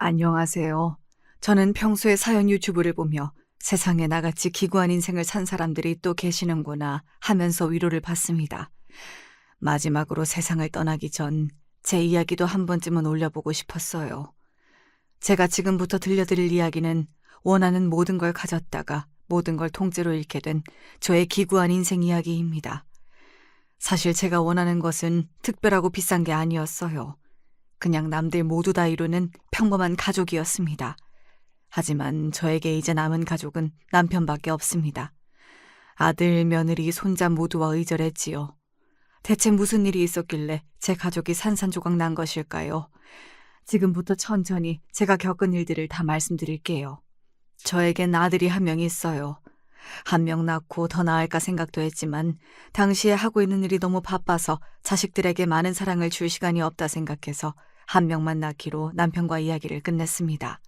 안녕하세요. 저는 평소에 사연 유튜브를 보며 세상에 나같이 기구한 인생을 산 사람들이 또 계시는구나 하면서 위로를 받습니다. 마지막으로 세상을 떠나기 전 제 이야기도 한 번쯤은 올려보고 싶었어요. 제가 지금부터 들려드릴 이야기는 원하는 모든 걸 가졌다가 모든 걸 통째로 잃게 된 저의 기구한 인생 이야기입니다. 사실 제가 원하는 것은 특별하고 비싼 게 아니었어요. 그냥 남들 모두 다 이루는 평범한 가족이었습니다. 하지만 저에게 이제 남은 가족은 남편밖에 없습니다. 아들, 며느리, 손자 모두와 의절했지요. 대체 무슨 일이 있었길래 제 가족이 산산조각 난 것일까요? 지금부터 천천히 제가 겪은 일들을 다 말씀드릴게요. 저에겐 아들이 한 명 있어요. 한 명 낳고 더 낳을까 생각도 했지만 당시에 하고 있는 일이 너무 바빠서 자식들에게 많은 사랑을 줄 시간이 없다 생각해서 한 명만 낳기로 남편과 이야기를 끝냈습니다.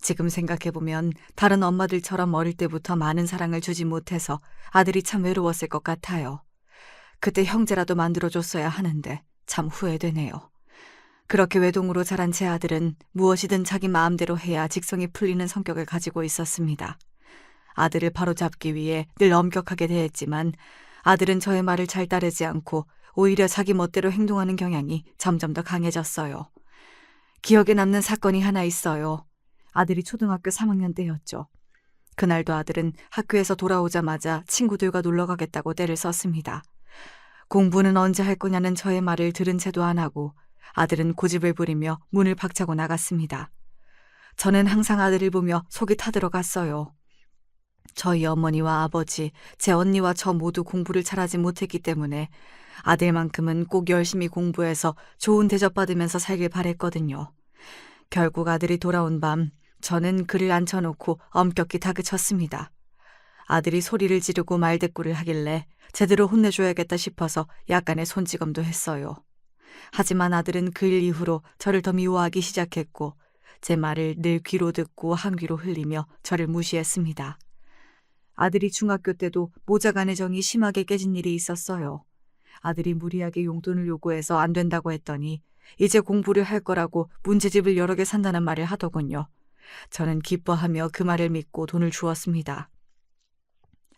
지금 생각해보면 다른 엄마들처럼 어릴 때부터 많은 사랑을 주지 못해서 아들이 참 외로웠을 것 같아요. 그때 형제라도 만들어줬어야 하는데 참 후회되네요. 그렇게 외동으로 자란 제 아들은 무엇이든 자기 마음대로 해야 직성이 풀리는 성격을 가지고 있었습니다. 아들을 바로잡기 위해 늘 엄격하게 대했지만 아들은 저의 말을 잘 따르지 않고 오히려 자기 멋대로 행동하는 경향이 점점 더 강해졌어요. 기억에 남는 사건이 하나 있어요. 아들이 초등학교 3학년 때였죠. 그날도 아들은 학교에서 돌아오자마자 친구들과 놀러 가겠다고 떼를 썼습니다. 공부는 언제 할 거냐는 저의 말을 들은 채도 안 하고 아들은 고집을 부리며 문을 박차고 나갔습니다. 저는 항상 아들을 보며 속이 타들어갔어요. 저희 어머니와 아버지, 제 언니와 저 모두 공부를 잘하지 못했기 때문에 아들만큼은 꼭 열심히 공부해서 좋은 대접받으면서 살길 바랬거든요. 결국 아들이 돌아온 밤 저는 그를 앉혀놓고 엄격히 다그쳤습니다. 아들이 소리를 지르고 말대꾸를 하길래 제대로 혼내줘야겠다 싶어서 약간의 손찌검도 했어요. 하지만 아들은 그 일 이후로 저를 더 미워하기 시작했고 제 말을 늘 귀로 듣고 한 귀로 흘리며 저를 무시했습니다. 아들이 중학교 때도 모자간의 정이 심하게 깨진 일이 있었어요. 아들이 무리하게 용돈을 요구해서 안 된다고 했더니 이제 공부를 할 거라고 문제집을 여러 개 산다는 말을 하더군요. 저는 기뻐하며 그 말을 믿고 돈을 주었습니다.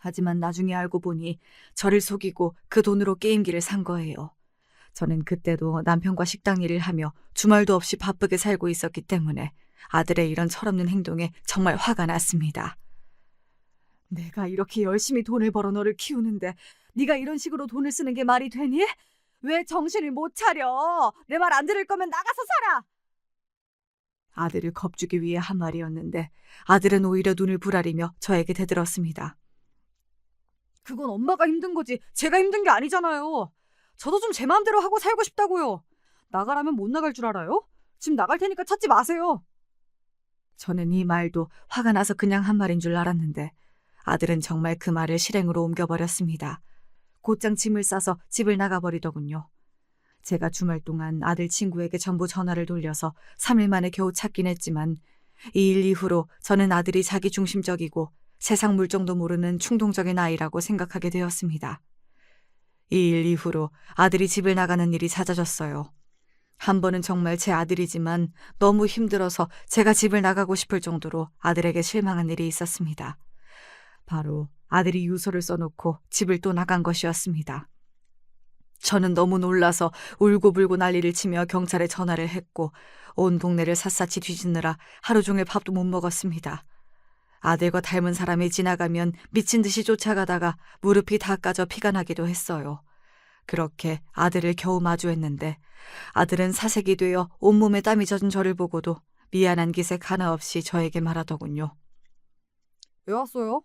하지만 나중에 알고 보니 저를 속이고 그 돈으로 게임기를 산 거예요. 저는 그때도 남편과 식당 일을 하며 주말도 없이 바쁘게 살고 있었기 때문에 아들의 이런 철없는 행동에 정말 화가 났습니다. 내가 이렇게 열심히 돈을 벌어 너를 키우는데 네가 이런 식으로 돈을 쓰는 게 말이 되니? 왜 정신을 못 차려? 내 말 안 들을 거면 나가서 살아! 아들을 겁주기 위해 한 말이었는데 아들은 오히려 눈을 부라리며 저에게 대들었습니다. 그건 엄마가 힘든 거지 제가 힘든 게 아니잖아요. 저도 좀 제 마음대로 하고 살고 싶다고요. 나가라면 못 나갈 줄 알아요? 지금 나갈 테니까 찾지 마세요. 저는 이 말도 화가 나서 그냥 한 말인 줄 알았는데 아들은 정말 그 말을 실행으로 옮겨버렸습니다. 곧장 짐을 싸서 집을 나가버리더군요. 제가 주말 동안 아들 친구에게 전부 전화를 돌려서 3일 만에 겨우 찾긴 했지만 이 일 이후로 저는 아들이 자기중심적이고 세상 물정도 모르는 충동적인 아이라고 생각하게 되었습니다. 이 일 이후로 아들이 집을 나가는 일이 잦아졌어요. 한 번은 정말 제 아들이지만 너무 힘들어서 제가 집을 나가고 싶을 정도로 아들에게 실망한 일이 있었습니다. 바로 아들이 유서를 써놓고 집을 또 나간 것이었습니다. 저는 너무 놀라서 울고불고 난리를 치며 경찰에 전화를 했고 온 동네를 샅샅이 뒤지느라 하루 종일 밥도 못 먹었습니다. 아들과 닮은 사람이 지나가면 미친 듯이 쫓아가다가 무릎이 다 까져 피가 나기도 했어요. 그렇게 아들을 겨우 마주했는데 아들은 사색이 되어 온몸에 땀이 젖은 저를 보고도 미안한 기색 하나 없이 저에게 말하더군요. 왜 왔어요?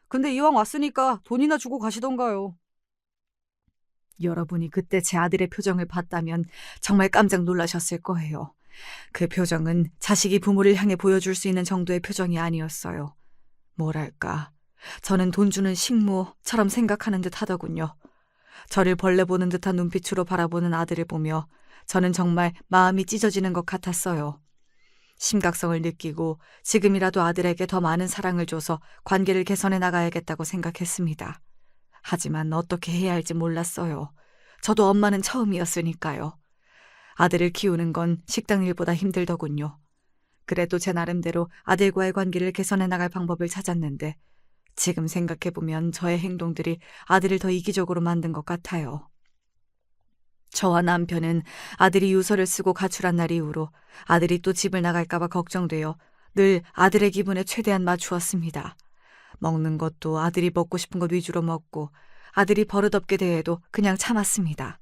근데 이왕 왔으니까 돈이나 주고 가시던가요. 여러분이 그때 제 아들의 표정을 봤다면 정말 깜짝 놀라셨을 거예요. 그 표정은 자식이 부모를 향해 보여줄 수 있는 정도의 표정이 아니었어요. 뭐랄까, 저는 돈 주는 식모처럼 생각하는 듯 하더군요. 저를 벌레 보는 듯한 눈빛으로 바라보는 아들을 보며 저는 정말 마음이 찢어지는 것 같았어요. 심각성을 느끼고 지금이라도 아들에게 더 많은 사랑을 줘서 관계를 개선해 나가야겠다고 생각했습니다. 하지만 어떻게 해야 할지 몰랐어요. 저도 엄마는 처음이었으니까요. 아들을 키우는 건 식당 일보다 힘들더군요. 그래도 제 나름대로 아들과의 관계를 개선해 나갈 방법을 찾았는데 지금 생각해보면 저의 행동들이 아들을 더 이기적으로 만든 것 같아요. 저와 남편은 아들이 유서를 쓰고 가출한 날 이후로 아들이 또 집을 나갈까봐 걱정되어 늘 아들의 기분에 최대한 맞추었습니다. 먹는 것도 아들이 먹고 싶은 것 위주로 먹고 아들이 버릇없게 대해도 그냥 참았습니다.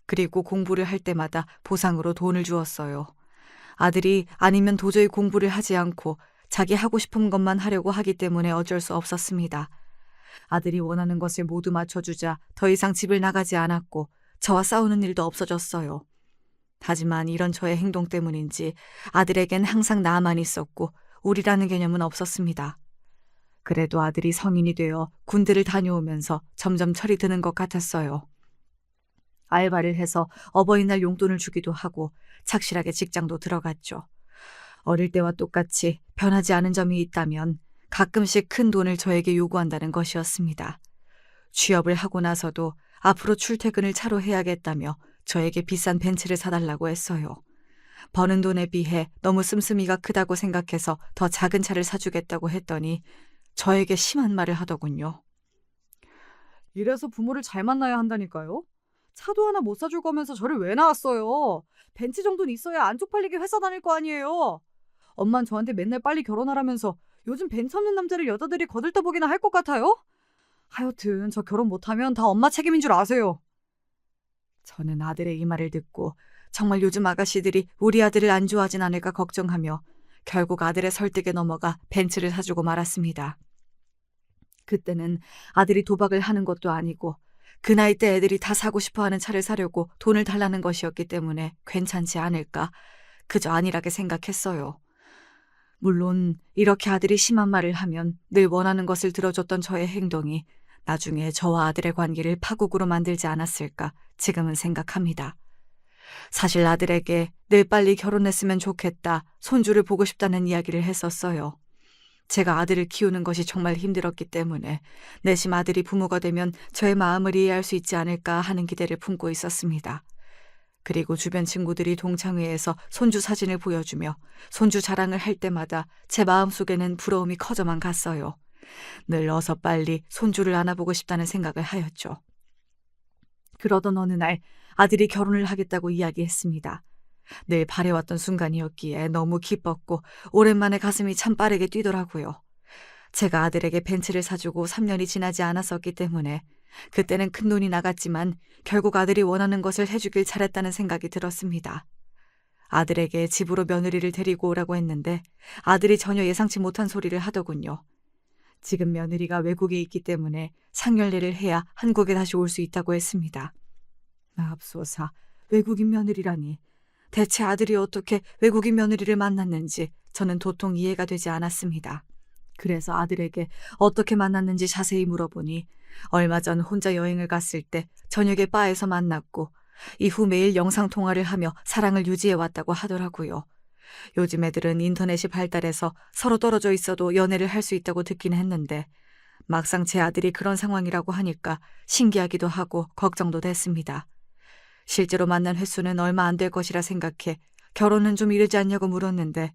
그리고 공부를 할 때마다 보상으로 돈을 주었어요. 아들이 아니면 도저히 공부를 하지 않고 자기 하고 싶은 것만 하려고 하기 때문에 어쩔 수 없었습니다. 아들이 원하는 것을 모두 맞춰주자 더 이상 집을 나가지 않았고 저와 싸우는 일도 없어졌어요. 하지만 이런 저의 행동 때문인지 아들에겐 항상 나만 있었고 우리라는 개념은 없었습니다. 그래도 아들이 성인이 되어 군대를 다녀오면서 점점 철이 드는 것 같았어요. 알바를 해서 어버이날 용돈을 주기도 하고 착실하게 직장도 들어갔죠. 어릴 때와 똑같이 변하지 않은 점이 있다면 가끔씩 큰 돈을 저에게 요구한다는 것이었습니다. 취업을 하고 나서도 앞으로 출퇴근을 차로 해야겠다며 저에게 비싼 벤츠를 사달라고 했어요. 버는 돈에 비해 너무 씀씀이가 크다고 생각해서 더 작은 차를 사주겠다고 했더니 저에게 심한 말을 하더군요. 이래서 부모를 잘 만나야 한다니까요. 차도 하나 못 사줄 거면서 저를 왜 낳았어요? 벤츠 정도는 있어야 안 쪽팔리게 회사 다닐 거 아니에요. 엄만 저한테 맨날 빨리 결혼하라면서 요즘 벤츠 없는 남자를 여자들이 거들떠보기나 할 것 같아요? 하여튼 저 결혼 못하면 다 엄마 책임인 줄 아세요. 저는 아들의 이 말을 듣고 정말 요즘 아가씨들이 우리 아들을 안 좋아하진 않을까 걱정하며 결국 아들의 설득에 넘어가 벤츠를 사주고 말았습니다. 그때는 아들이 도박을 하는 것도 아니고 그 나이 때 애들이 다 사고 싶어하는 차를 사려고 돈을 달라는 것이었기 때문에 괜찮지 않을까 그저 안일하게 생각했어요. 물론 이렇게 아들이 심한 말을 하면 늘 원하는 것을 들어줬던 저의 행동이 나중에 저와 아들의 관계를 파국으로 만들지 않았을까 지금은 생각합니다. 사실 아들에게 늘 빨리 결혼했으면 좋겠다, 손주를 보고 싶다는 이야기를 했었어요. 제가 아들을 키우는 것이 정말 힘들었기 때문에 내심 아들이 부모가 되면 저의 마음을 이해할 수 있지 않을까 하는 기대를 품고 있었습니다. 그리고 주변 친구들이 동창회에서 손주 사진을 보여주며 손주 자랑을 할 때마다 제 마음속에는 부러움이 커져만 갔어요. 늘 어서 빨리 손주를 안아보고 싶다는 생각을 하였죠. 그러던 어느 날 아들이 결혼을 하겠다고 이야기했습니다. 늘 바래왔던 순간이었기에 너무 기뻤고 오랜만에 가슴이 참 빠르게 뛰더라고요. 제가 아들에게 벤츠를 사주고 3년이 지나지 않았었기 때문에 그때는 큰 돈이 나갔지만 결국 아들이 원하는 것을 해주길 잘했다는 생각이 들었습니다. 아들에게 집으로 며느리를 데리고 오라고 했는데 아들이 전혀 예상치 못한 소리를 하더군요. 지금 며느리가 외국에 있기 때문에 상견례를 해야 한국에 다시 올 수 있다고 했습니다. 맙소사, 외국인 며느리라니. 대체 아들이 어떻게 외국인 며느리를 만났는지 저는 도통 이해가 되지 않았습니다. 그래서 아들에게 어떻게 만났는지 자세히 물어보니 얼마 전 혼자 여행을 갔을 때 저녁에 바에서 만났고 이후 매일 영상통화를 하며 사랑을 유지해왔다고 하더라고요. 요즘 애들은 인터넷이 발달해서 서로 떨어져 있어도 연애를 할 수 있다고 듣긴 했는데 막상 제 아들이 그런 상황이라고 하니까 신기하기도 하고 걱정도 됐습니다. 실제로 만난 횟수는 얼마 안 될 것이라 생각해 결혼은 좀 이르지 않냐고 물었는데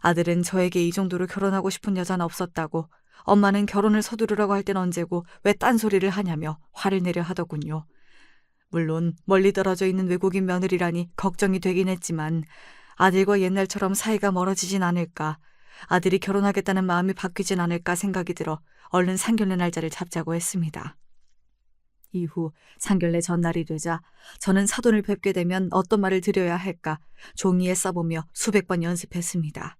아들은 저에게 이 정도로 결혼하고 싶은 여자는 없었다고 엄마는 결혼을 서두르라고 할 땐 언제고 왜 딴소리를 하냐며 화를 내려 하더군요. 물론 멀리 떨어져 있는 외국인 며느리라니 걱정이 되긴 했지만 아들과 옛날처럼 사이가 멀어지진 않을까, 아들이 결혼하겠다는 마음이 바뀌진 않을까 생각이 들어 얼른 상견례 날짜를 잡자고 했습니다. 이후 상견례 전날이 되자 저는 사돈을 뵙게 되면 어떤 말을 드려야 할까 종이에 써보며 수백 번 연습했습니다.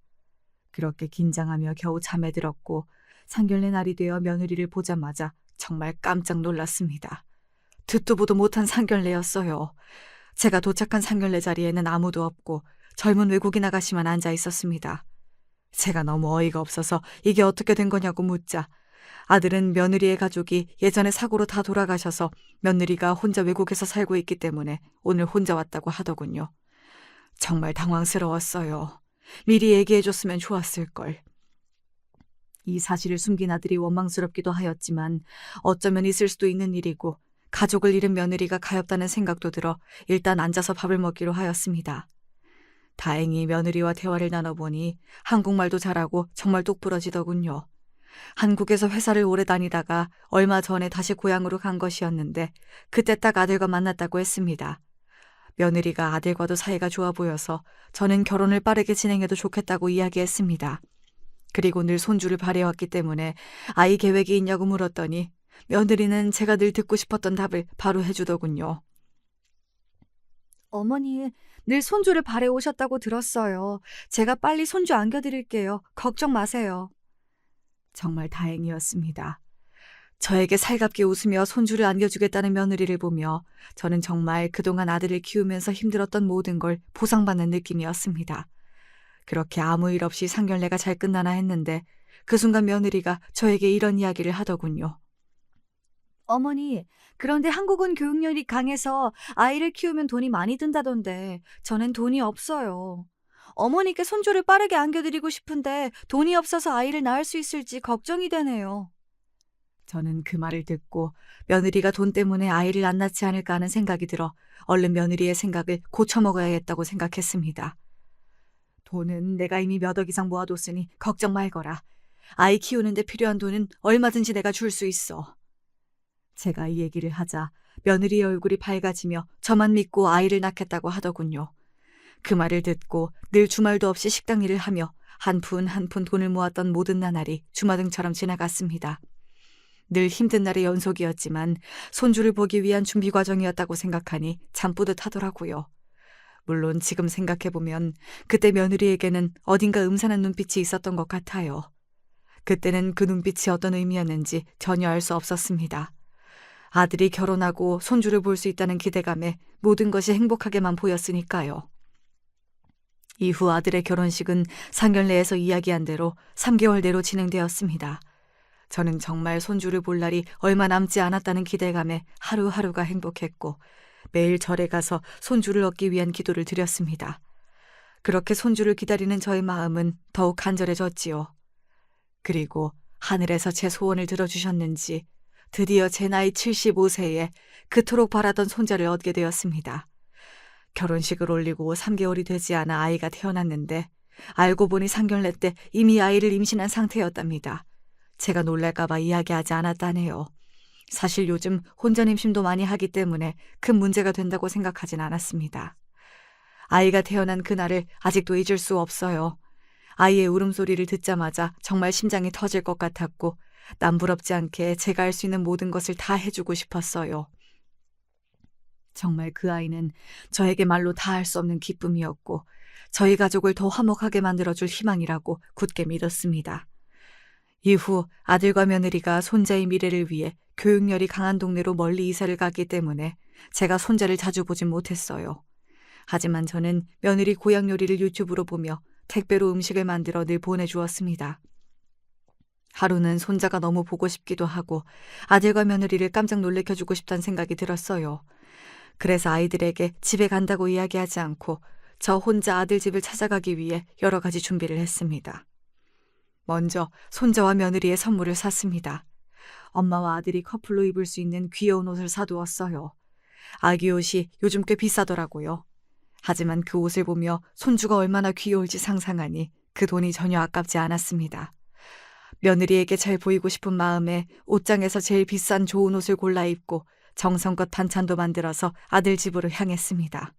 그렇게 긴장하며 겨우 잠에 들었고 상견례 날이 되어 며느리를 보자마자 정말 깜짝 놀랐습니다. 듣도 보도 못한 상견례였어요. 제가 도착한 상견례 자리에는 아무도 없고 젊은 외국인 아가씨만 앉아 있었습니다. 제가 너무 어이가 없어서 이게 어떻게 된 거냐고 묻자 아들은 며느리의 가족이 예전에 사고로 다 돌아가셔서 며느리가 혼자 외국에서 살고 있기 때문에 오늘 혼자 왔다고 하더군요. 정말 당황스러웠어요. 미리 얘기해줬으면 좋았을걸. 이 사실을 숨긴 아들이 원망스럽기도 하였지만 어쩌면 있을 수도 있는 일이고 가족을 잃은 며느리가 가엾다는 생각도 들어 일단 앉아서 밥을 먹기로 하였습니다. 다행히 며느리와 대화를 나눠보니 한국말도 잘하고 정말 똑부러지더군요. 한국에서 회사를 오래 다니다가 얼마 전에 다시 고향으로 간 것이었는데 그때 딱 아들과 만났다고 했습니다. 며느리가 아들과도 사이가 좋아 보여서 저는 결혼을 빠르게 진행해도 좋겠다고 이야기했습니다. 그리고 늘 손주를 바래왔기 때문에 아이 계획이 있냐고 물었더니 며느리는 제가 늘 듣고 싶었던 답을 바로 해주더군요. 어머니, 늘 손주를 바래오셨다고 들었어요. 제가 빨리 손주 안겨드릴게요. 걱정 마세요. 정말 다행이었습니다. 저에게 살갑게 웃으며 손주를 안겨주겠다는 며느리를 보며 저는 정말 그동안 아들을 키우면서 힘들었던 모든 걸 보상받는 느낌이었습니다. 그렇게 아무 일 없이 상견례가 잘 끝나나 했는데 그 순간 며느리가 저에게 이런 이야기를 하더군요. 어머니, 그런데 한국은 교육열이 강해서 아이를 키우면 돈이 많이 든다던데 저는 돈이 없어요. 어머니께 손주를 빠르게 안겨드리고 싶은데 돈이 없어서 아이를 낳을 수 있을지 걱정이 되네요. 저는 그 말을 듣고 며느리가 돈 때문에 아이를 안 낳지 않을까 하는 생각이 들어 얼른 며느리의 생각을 고쳐먹어야겠다고 생각했습니다. 돈은 내가 이미 몇 억 이상 모아뒀으니 걱정 말거라. 아이 키우는데 필요한 돈은 얼마든지 내가 줄 수 있어. 제가 이 얘기를 하자 며느리의 얼굴이 밝아지며 저만 믿고 아이를 낳겠다고 하더군요. 그 말을 듣고 늘 주말도 없이 식당 일을 하며 한 푼 한 푼 돈을 모았던 모든 나날이 주마등처럼 지나갔습니다. 늘 힘든 날의 연속이었지만 손주를 보기 위한 준비 과정이었다고 생각하니 참 뿌듯하더라고요. 물론 지금 생각해보면 그때 며느리에게는 어딘가 음산한 눈빛이 있었던 것 같아요. 그때는 그 눈빛이 어떤 의미였는지 전혀 알 수 없었습니다. 아들이 결혼하고 손주를 볼 수 있다는 기대감에 모든 것이 행복하게만 보였으니까요. 이후 아들의 결혼식은 상견례에서 이야기한 대로 3개월 내로 진행되었습니다. 저는 정말 손주를 볼 날이 얼마 남지 않았다는 기대감에 하루하루가 행복했고 매일 절에 가서 손주를 얻기 위한 기도를 드렸습니다. 그렇게 손주를 기다리는 저의 마음은 더욱 간절해졌지요. 그리고 하늘에서 제 소원을 들어주셨는지 드디어 제 나이 75세에 그토록 바라던 손자를 얻게 되었습니다. 결혼식을 올리고 3개월이 되지 않아 아이가 태어났는데 알고 보니 상견례 때 이미 아이를 임신한 상태였답니다. 제가 놀랄까 봐 이야기하지 않았다네요. 사실 요즘 혼전 임신도 많이 하기 때문에 큰 문제가 된다고 생각하진 않았습니다. 아이가 태어난 그날을 아직도 잊을 수 없어요. 아이의 울음소리를 듣자마자 정말 심장이 터질 것 같았고 남부럽지 않게 제가 할 수 있는 모든 것을 다 해주고 싶었어요. 정말 그 아이는 저에게 말로 다 할 수 없는 기쁨이었고 저희 가족을 더 화목하게 만들어줄 희망이라고 굳게 믿었습니다. 이후 아들과 며느리가 손자의 미래를 위해 교육열이 강한 동네로 멀리 이사를 갔기 때문에 제가 손자를 자주 보진 못했어요. 하지만 저는 며느리 고향 요리를 유튜브로 보며 택배로 음식을 만들어 늘 보내주었습니다. 하루는 손자가 너무 보고 싶기도 하고 아들과 며느리를 깜짝 놀래켜주고 싶다는 생각이 들었어요. 그래서 아이들에게 집에 간다고 이야기하지 않고 저 혼자 아들 집을 찾아가기 위해 여러 가지 준비를 했습니다. 먼저 손자와 며느리의 선물을 샀습니다. 엄마와 아들이 커플로 입을 수 있는 귀여운 옷을 사두었어요. 아기 옷이 요즘 꽤 비싸더라고요. 하지만 그 옷을 보며 손주가 얼마나 귀여울지 상상하니 그 돈이 전혀 아깝지 않았습니다. 며느리에게 잘 보이고 싶은 마음에 옷장에서 제일 비싼 좋은 옷을 골라 입고 정성껏 반찬도 만들어서 아들 집으로 향했습니다.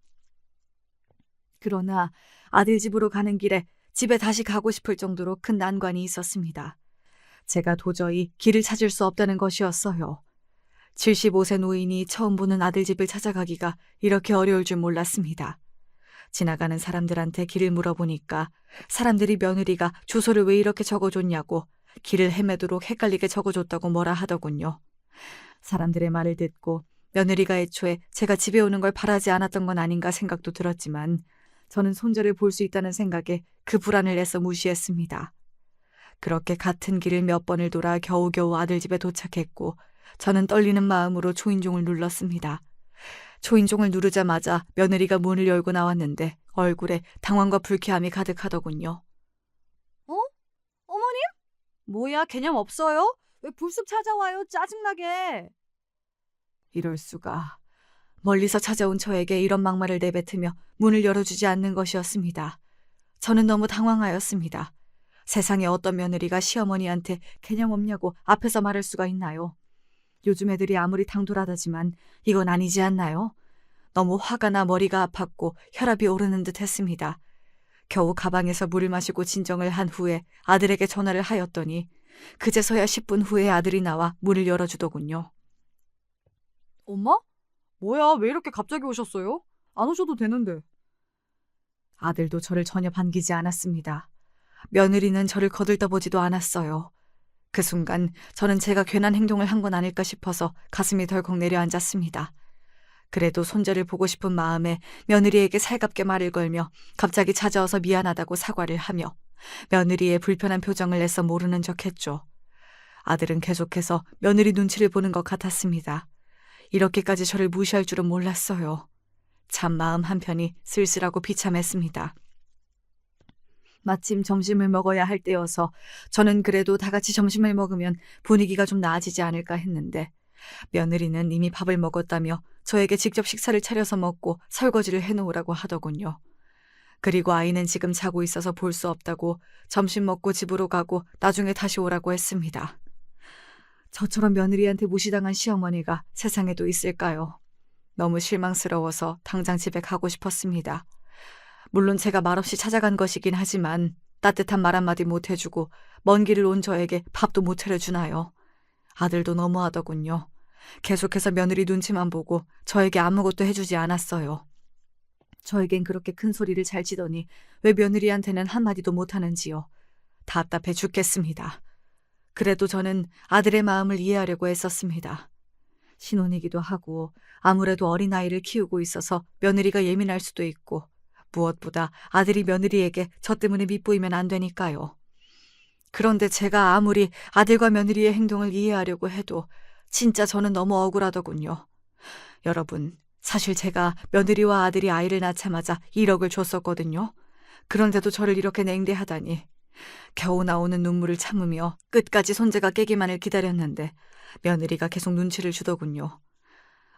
그러나 아들 집으로 가는 길에 집에 다시 가고 싶을 정도로 큰 난관이 있었습니다. 제가 도저히 길을 찾을 수 없다는 것이었어요. 75세 노인이 처음 보는 아들 집을 찾아가기가 이렇게 어려울 줄 몰랐습니다. 지나가는 사람들한테 길을 물어보니까 사람들이 며느리가 주소를 왜 이렇게 적어줬냐고 길을 헤매도록 헷갈리게 적어줬다고 뭐라 하더군요. 사람들의 말을 듣고 며느리가 애초에 제가 집에 오는 걸 바라지 않았던 건 아닌가 생각도 들었지만 저는 손자를 볼 수 있다는 생각에 그 불안을 애써 무시했습니다. 그렇게 같은 길을 몇 번을 돌아 겨우겨우 아들 집에 도착했고 저는 떨리는 마음으로 초인종을 눌렀습니다. 초인종을 누르자마자 며느리가 문을 열고 나왔는데 얼굴에 당황과 불쾌함이 가득하더군요. 어머님? 뭐야, 개념 없어요? 왜 불쑥 찾아와요? 짜증나게. 이럴 수가. 멀리서 찾아온 저에게 이런 막말을 내뱉으며 문을 열어주지 않는 것이었습니다. 저는 너무 당황하였습니다. 세상에 어떤 며느리가 시어머니한테 개념 없냐고 앞에서 말할 수가 있나요? 요즘 애들이 아무리 당돌하다지만 이건 아니지 않나요? 너무 화가 나 머리가 아팠고 혈압이 오르는 듯 했습니다. 겨우 가방에서 물을 마시고 진정을 한 후에 아들에게 전화를 하였더니 그제서야 10분 후에 아들이 나와 문을 열어주더군요. 엄마? 뭐야, 왜 이렇게 갑자기 오셨어요? 안 오셔도 되는데. 아들도 저를 전혀 반기지 않았습니다. 며느리는 저를 거들떠보지도 않았어요. 그 순간 저는 제가 괜한 행동을 한 건 아닐까 싶어서 가슴이 덜컥 내려앉았습니다. 그래도 손자를 보고 싶은 마음에 며느리에게 살갑게 말을 걸며 갑자기 찾아와서 미안하다고 사과를 하며 며느리의 불편한 표정을 내서 모르는 척했죠. 아들은 계속해서 며느리 눈치를 보는 것 같았습니다. 이렇게까지 저를 무시할 줄은 몰랐어요. 참 마음 한편이 쓸쓸하고 비참했습니다. 마침 점심을 먹어야 할 때여서 저는 그래도 다 같이 점심을 먹으면 분위기가 좀 나아지지 않을까 했는데 며느리는 이미 밥을 먹었다며 저에게 직접 식사를 차려서 먹고 설거지를 해놓으라고 하더군요. 그리고 아이는 지금 자고 있어서 볼 수 없다고 점심 먹고 집으로 가고 나중에 다시 오라고 했습니다. 저처럼 며느리한테 무시당한 시어머니가 세상에도 있을까요? 너무 실망스러워서 당장 집에 가고 싶었습니다. 물론 제가 말없이 찾아간 것이긴 하지만 따뜻한 말 한마디 못 해주고 먼 길을 온 저에게 밥도 못 차려주나요? 아들도 너무하더군요. 계속해서 며느리 눈치만 보고 저에게 아무것도 해주지 않았어요. 저에겐 그렇게 큰 소리를 잘 치더니 왜 며느리한테는 한마디도 못하는지요. 답답해 죽겠습니다. 그래도 저는 아들의 마음을 이해하려고 애썼습니다. 신혼이기도 하고 아무래도 어린아이를 키우고 있어서 며느리가 예민할 수도 있고 무엇보다 아들이 며느리에게 저 때문에 밉보이면 안 되니까요. 그런데 제가 아무리 아들과 며느리의 행동을 이해하려고 해도 진짜 저는 너무 억울하더군요. 여러분, 사실 제가 며느리와 아들이 아이를 낳자마자 1억을 줬었거든요. 그런데도 저를 이렇게 냉대하다니. 겨우 나오는 눈물을 참으며 끝까지 손재가 깨기만을 기다렸는데 며느리가 계속 눈치를 주더군요.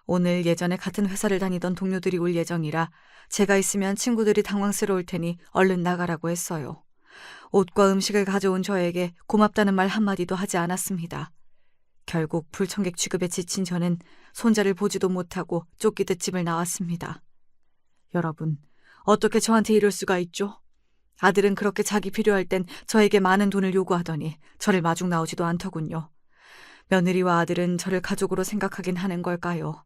오늘 예전에 같은 회사를 다니던 동료들이 올 예정이라 제가 있으면 친구들이 당황스러울 테니 얼른 나가라고 했어요. 옷과 음식을 가져온 저에게 고맙다는 말 한마디도 하지 않았습니다. 결국 불청객 취급에 지친 저는 손자를 보지도 못하고 쫓기듯 집을 나왔습니다. 여러분, 어떻게 저한테 이럴 수가 있죠? 아들은 그렇게 자기 필요할 땐 저에게 많은 돈을 요구하더니 저를 마중 나오지도 않더군요. 며느리와 아들은 저를 가족으로 생각하긴 하는 걸까요?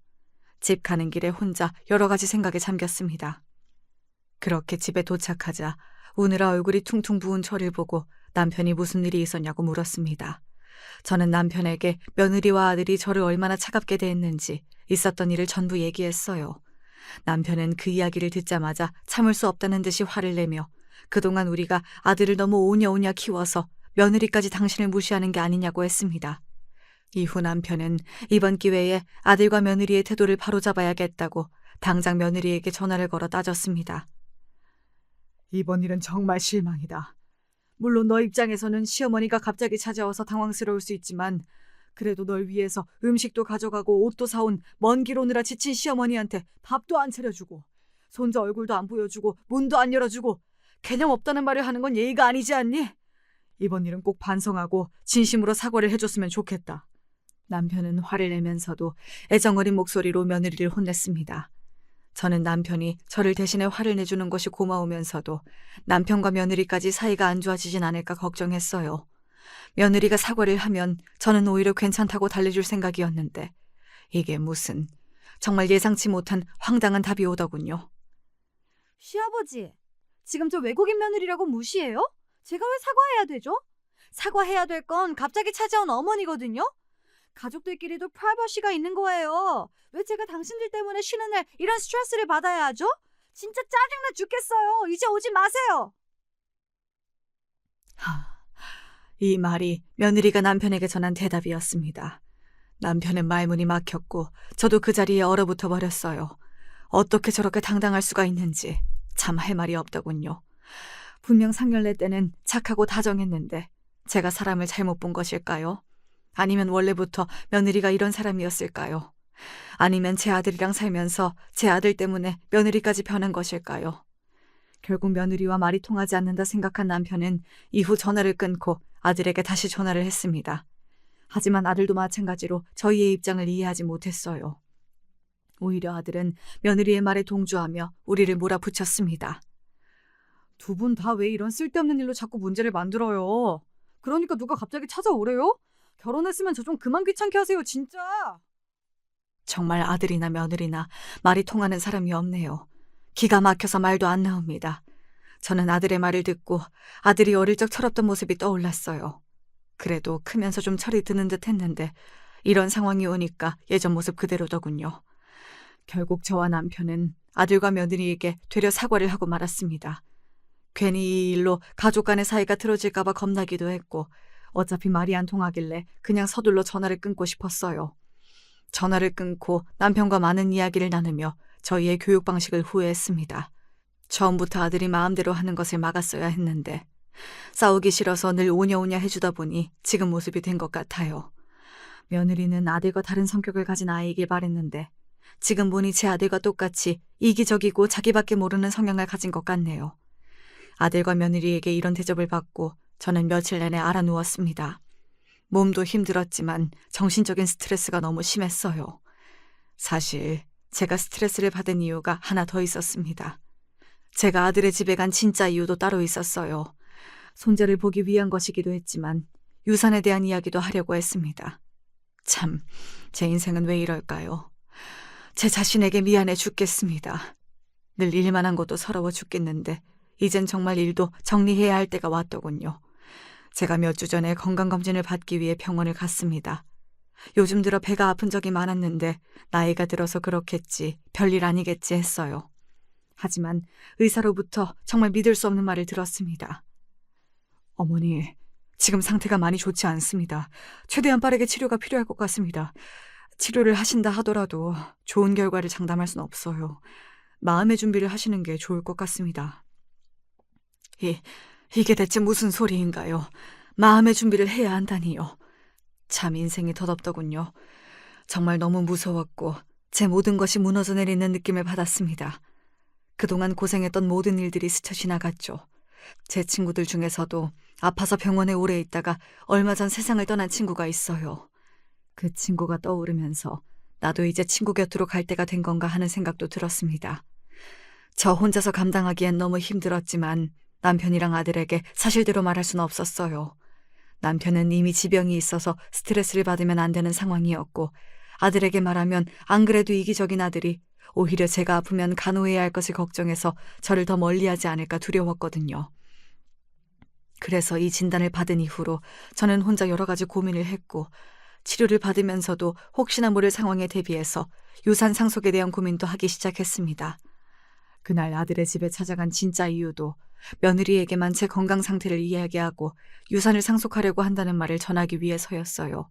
집 가는 길에 혼자 여러 가지 생각에 잠겼습니다. 그렇게 집에 도착하자 우느라 얼굴이 퉁퉁 부은 저를 보고 남편이 무슨 일이 있었냐고 물었습니다. 저는 남편에게 며느리와 아들이 저를 얼마나 차갑게 대했는지 있었던 일을 전부 얘기했어요. 남편은 그 이야기를 듣자마자 참을 수 없다는 듯이 화를 내며 그동안 우리가 아들을 너무 오냐오냐 키워서 며느리까지 당신을 무시하는 게 아니냐고 했습니다. 이후 남편은 이번 기회에 아들과 며느리의 태도를 바로잡아야겠다고 당장 며느리에게 전화를 걸어 따졌습니다. 이번 일은 정말 실망이다. 물론 너 입장에서는 시어머니가 갑자기 찾아와서 당황스러울 수 있지만 그래도 널 위해서 음식도 가져가고 옷도 사온 먼 길 오느라 지친 시어머니한테 밥도 안 차려주고 손자 얼굴도 안 보여주고 문도 안 열어주고 개념 없다는 말을 하는 건 예의가 아니지 않니? 이번 일은 꼭 반성하고 진심으로 사과를 해줬으면 좋겠다. 남편은 화를 내면서도 애정어린 목소리로 며느리를 혼냈습니다. 저는 남편이 저를 대신해 화를 내주는 것이 고마우면서도 남편과 며느리까지 사이가 안 좋아지진 않을까 걱정했어요. 며느리가 사과를 하면 저는 오히려 괜찮다고 달래줄 생각이었는데 이게 무슨 정말 예상치 못한 황당한 답이 오더군요. 시아버지, 지금 저 외국인 며느리라고 무시해요? 제가 왜 사과해야 되죠? 사과해야 될 건 갑자기 찾아온 어머니거든요? 가족들끼리도 프라이버시가 있는 거예요. 왜 제가 당신들 때문에 쉬는 날 이런 스트레스를 받아야 하죠? 진짜 짜증나 죽겠어요. 이제 오지 마세요. 이 말이 며느리가 남편에게 전한 대답이었습니다. 남편은 말문이 막혔고 저도 그 자리에 얼어붙어 버렸어요. 어떻게 저렇게 당당할 수가 있는지 참 할 말이 없더군요. 분명 상견례 때는 착하고 다정했는데 제가 사람을 잘못 본 것일까요? 아니면 원래부터 며느리가 이런 사람이었을까요? 아니면 제 아들이랑 살면서 제 아들 때문에 며느리까지 변한 것일까요? 결국 며느리와 말이 통하지 않는다 생각한 남편은 이후 전화를 끊고 아들에게 다시 전화를 했습니다. 하지만 아들도 마찬가지로 저희의 입장을 이해하지 못했어요. 오히려 아들은 며느리의 말에 동조하며 우리를 몰아붙였습니다. 두 분 다 왜 이런 쓸데없는 일로 자꾸 문제를 만들어요? 그러니까 누가 갑자기 찾아오래요? 결혼했으면 저 좀 그만 귀찮게 하세요, 진짜. 정말 아들이나 며느리나 말이 통하는 사람이 없네요. 기가 막혀서 말도 안 나옵니다. 저는 아들의 말을 듣고 아들이 어릴 적 철없던 모습이 떠올랐어요. 그래도 크면서 좀 철이 드는 듯 했는데 이런 상황이 오니까 예전 모습 그대로더군요. 결국 저와 남편은 아들과 며느리에게 되려 사과를 하고 말았습니다. 괜히 이 일로 가족 간의 사이가 틀어질까 봐 겁나기도 했고 어차피 말이 안 통하길래 그냥 서둘러 전화를 끊고 싶었어요. 전화를 끊고 남편과 많은 이야기를 나누며 저희의 교육 방식을 후회했습니다. 처음부터 아들이 마음대로 하는 것을 막았어야 했는데 싸우기 싫어서 늘 오냐오냐 해주다 보니 지금 모습이 된 것 같아요. 며느리는 아들과 다른 성격을 가진 아이이길 바랬는데 지금 보니 제 아들과 똑같이 이기적이고 자기밖에 모르는 성향을 가진 것 같네요. 아들과 며느리에게 이런 대접을 받고 저는 며칠 내내 알아누웠습니다. 몸도 힘들었지만 정신적인 스트레스가 너무 심했어요. 사실 제가 스트레스를 받은 이유가 하나 더 있었습니다. 제가 아들의 집에 간 진짜 이유도 따로 있었어요. 손자를 보기 위한 것이기도 했지만 유산에 대한 이야기도 하려고 했습니다. 참, 제 인생은 왜 이럴까요? 제 자신에게 미안해 죽겠습니다. 늘 일만 한 것도 서러워 죽겠는데 이젠 정말 일도 정리해야 할 때가 왔더군요. 제가 몇 주 전에 건강검진을 받기 위해 병원을 갔습니다. 요즘 들어 배가 아픈 적이 많았는데 나이가 들어서 그렇겠지, 별일 아니겠지 했어요. 하지만 의사로부터 정말 믿을 수 없는 말을 들었습니다. 어머니, 지금 상태가 많이 좋지 않습니다. 최대한 빠르게 치료가 필요할 것 같습니다. 치료를 하신다 하더라도 좋은 결과를 장담할 수는 없어요. 마음의 준비를 하시는 게 좋을 것 같습니다. 이게 대체 무슨 소리인가요? 마음의 준비를 해야 한다니요. 참 인생이 덧없더군요. 정말 너무 무서웠고 제 모든 것이 무너져 내리는 느낌을 받았습니다. 그동안 고생했던 모든 일들이 스쳐 지나갔죠. 제 친구들 중에서도 아파서 병원에 오래 있다가 얼마 전 세상을 떠난 친구가 있어요. 그 친구가 떠오르면서 나도 이제 친구 곁으로 갈 때가 된 건가 하는 생각도 들었습니다. 저 혼자서 감당하기엔 너무 힘들었지만 남편이랑 아들에게 사실대로 말할 수는 없었어요. 남편은 이미 지병이 있어서 스트레스를 받으면 안 되는 상황이었고 아들에게 말하면 안 그래도 이기적인 아들이 오히려 제가 아프면 간호해야 할 것을 걱정해서 저를 더 멀리하지 않을까 두려웠거든요. 그래서 이 진단을 받은 이후로 저는 혼자 여러 가지 고민을 했고 치료를 받으면서도 혹시나 모를 상황에 대비해서 유산 상속에 대한 고민도 하기 시작했습니다. 그날 아들의 집에 찾아간 진짜 이유도 며느리에게만 제 건강 상태를 이야기하고 유산을 상속하려고 한다는 말을 전하기 위해서였어요.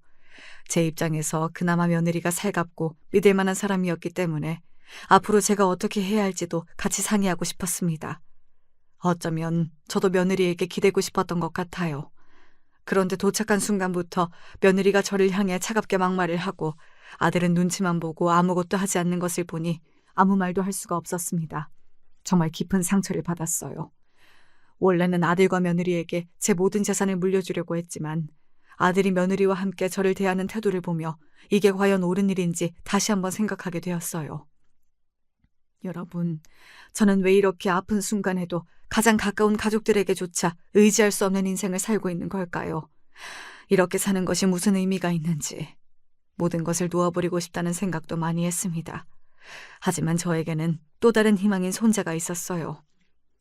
제 입장에서 그나마 며느리가 살갑고 믿을 만한 사람이었기 때문에 앞으로 제가 어떻게 해야 할지도 같이 상의하고 싶었습니다. 어쩌면 저도 며느리에게 기대고 싶었던 것 같아요. 그런데 도착한 순간부터 며느리가 저를 향해 차갑게 막말을 하고 아들은 눈치만 보고 아무것도 하지 않는 것을 보니 아무 말도 할 수가 없었습니다. 정말 깊은 상처를 받았어요. 원래는 아들과 며느리에게 제 모든 재산을 물려주려고 했지만 아들이 며느리와 함께 저를 대하는 태도를 보며 이게 과연 옳은 일인지 다시 한번 생각하게 되었어요. 여러분, 저는 왜 이렇게 아픈 순간에도 가장 가까운 가족들에게조차 의지할 수 없는 인생을 살고 있는 걸까요? 이렇게 사는 것이 무슨 의미가 있는지 모든 것을 놓아버리고 싶다는 생각도 많이 했습니다. 하지만 저에게는 또 다른 희망인 손자가 있었어요.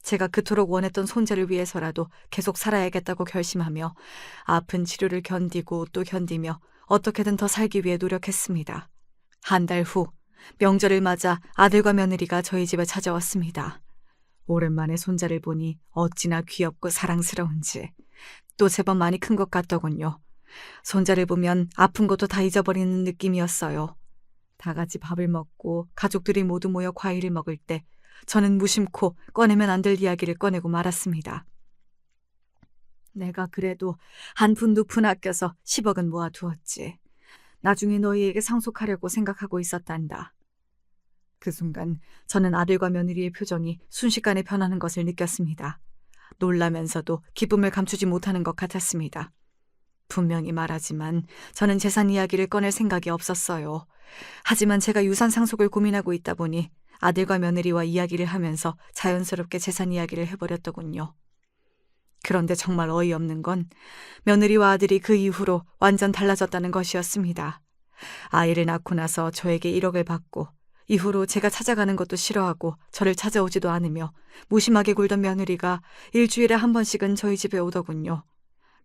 제가 그토록 원했던 손자를 위해서라도 계속 살아야겠다고 결심하며 아픈 치료를 견디고 또 견디며 어떻게든 더 살기 위해 노력했습니다. 한 달 후 명절을 맞아 아들과 며느리가 저희 집에 찾아왔습니다. 오랜만에 손자를 보니 어찌나 귀엽고 사랑스러운지 또 제법 많이 큰 것 같더군요. 손자를 보면 아픈 것도 다 잊어버리는 느낌이었어요. 다 같이 밥을 먹고 가족들이 모두 모여 과일을 먹을 때 저는 무심코 꺼내면 안 될 이야기를 꺼내고 말았습니다. 내가 그래도 한 푼 두 푼 아껴서 10억은 모아두었지. 나중에 너희에게 상속하려고 생각하고 있었단다. 그 순간 저는 아들과 며느리의 표정이 순식간에 변하는 것을 느꼈습니다. 놀라면서도 기쁨을 감추지 못하는 것 같았습니다. 분명히 말하지만 저는 재산 이야기를 꺼낼 생각이 없었어요. 하지만 제가 유산 상속을 고민하고 있다 보니 아들과 며느리와 이야기를 하면서 자연스럽게 재산 이야기를 해버렸더군요. 그런데 정말 어이없는 건 며느리와 아들이 그 이후로 완전 달라졌다는 것이었습니다. 아이를 낳고 나서 저에게 1억을 받고 이후로 제가 찾아가는 것도 싫어하고 저를 찾아오지도 않으며 무심하게 굴던 며느리가 일주일에 한 번씩은 저희 집에 오더군요.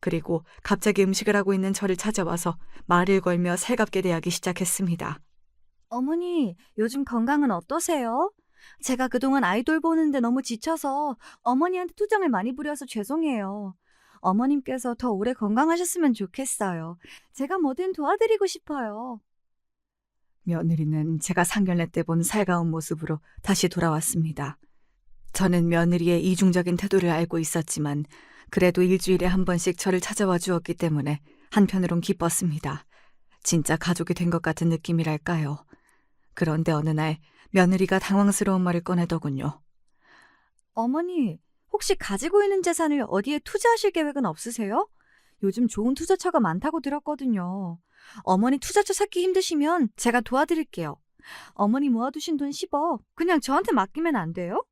그리고 갑자기 음식을 하고 있는 저를 찾아와서 말을 걸며 살갑게 대하기 시작했습니다. 어머니, 요즘 건강은 어떠세요? 제가 그동안 아이돌 보는데 너무 지쳐서 어머니한테 투정을 많이 부려서 죄송해요. 어머님께서 더 오래 건강하셨으면 좋겠어요. 제가 뭐든 도와드리고 싶어요. 며느리는 제가 상견례 때 본 살가운 모습으로 다시 돌아왔습니다. 저는 며느리의 이중적인 태도를 알고 있었지만 그래도 일주일에 한 번씩 저를 찾아와 주었기 때문에 한편으론 기뻤습니다. 진짜 가족이 된 것 같은 느낌이랄까요. 그런데 어느 날 며느리가 당황스러운 말을 꺼내더군요. 어머니, 혹시 가지고 있는 재산을 어디에 투자하실 계획은 없으세요? 요즘 좋은 투자처가 많다고 들었거든요. 어머니 투자처 찾기 힘드시면 제가 도와드릴게요. 어머니 모아두신 돈 10억 그냥 저한테 맡기면 안 돼요?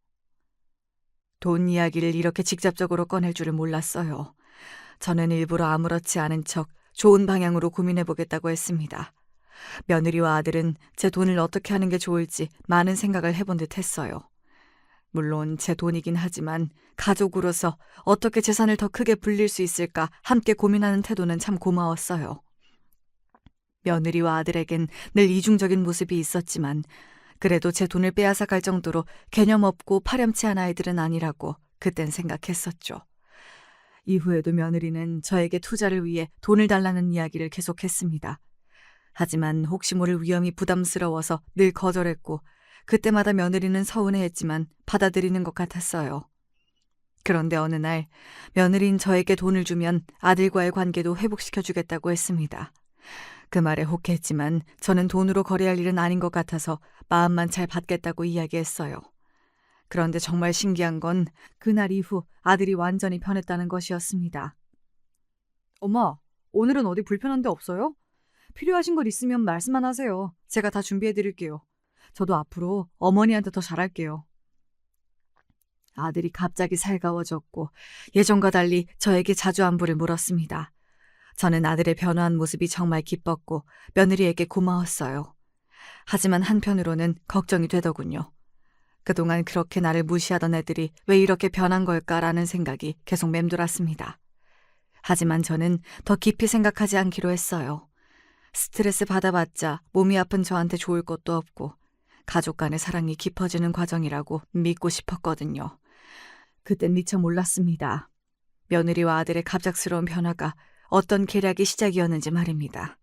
돈 이야기를 이렇게 직접적으로 꺼낼 줄을 몰랐어요. 저는 일부러 아무렇지 않은 척 좋은 방향으로 고민해보겠다고 했습니다. 며느리와 아들은 제 돈을 어떻게 하는 게 좋을지 많은 생각을 해본 듯 했어요. 물론 제 돈이긴 하지만 가족으로서 어떻게 재산을 더 크게 불릴 수 있을까 함께 고민하는 태도는 참 고마웠어요. 며느리와 아들에겐 늘 이중적인 모습이 있었지만 그래도 제 돈을 빼앗아 갈 정도로 개념 없고 파렴치한 아이들은 아니라고 그땐 생각했었죠. 이후에도 며느리는 저에게 투자를 위해 돈을 달라는 이야기를 계속했습니다. 하지만 혹시 모를 위험이 부담스러워서 늘 거절했고 그때마다 며느리는 서운해했지만 받아들이는 것 같았어요. 그런데 어느 날 며느리는 저에게 돈을 주면 아들과의 관계도 회복시켜주겠다고 했습니다. 그 말에 혹했지만 저는 돈으로 거래할 일은 아닌 것 같아서 마음만 잘 받겠다고 이야기했어요. 그런데 정말 신기한 건 그날 이후 아들이 완전히 변했다는 것이었습니다. 엄마, 오늘은 어디 불편한 데 없어요? 필요하신 것 있으면 말씀만 하세요. 제가 다 준비해드릴게요. 저도 앞으로 어머니한테 더 잘할게요. 아들이 갑자기 살가워졌고 예전과 달리 저에게 자주 안부를 물었습니다. 저는 아들의 변화한 모습이 정말 기뻤고 며느리에게 고마웠어요. 하지만 한편으로는 걱정이 되더군요. 그동안 그렇게 나를 무시하던 애들이 왜 이렇게 변한 걸까라는 생각이 계속 맴돌았습니다. 하지만 저는 더 깊이 생각하지 않기로 했어요. 스트레스 받아봤자 몸이 아픈 저한테 좋을 것도 없고 가족 간의 사랑이 깊어지는 과정이라고 믿고 싶었거든요. 그땐 미처 몰랐습니다. 며느리와 아들의 갑작스러운 변화가 어떤 계략이 시작이었는지 말입니다.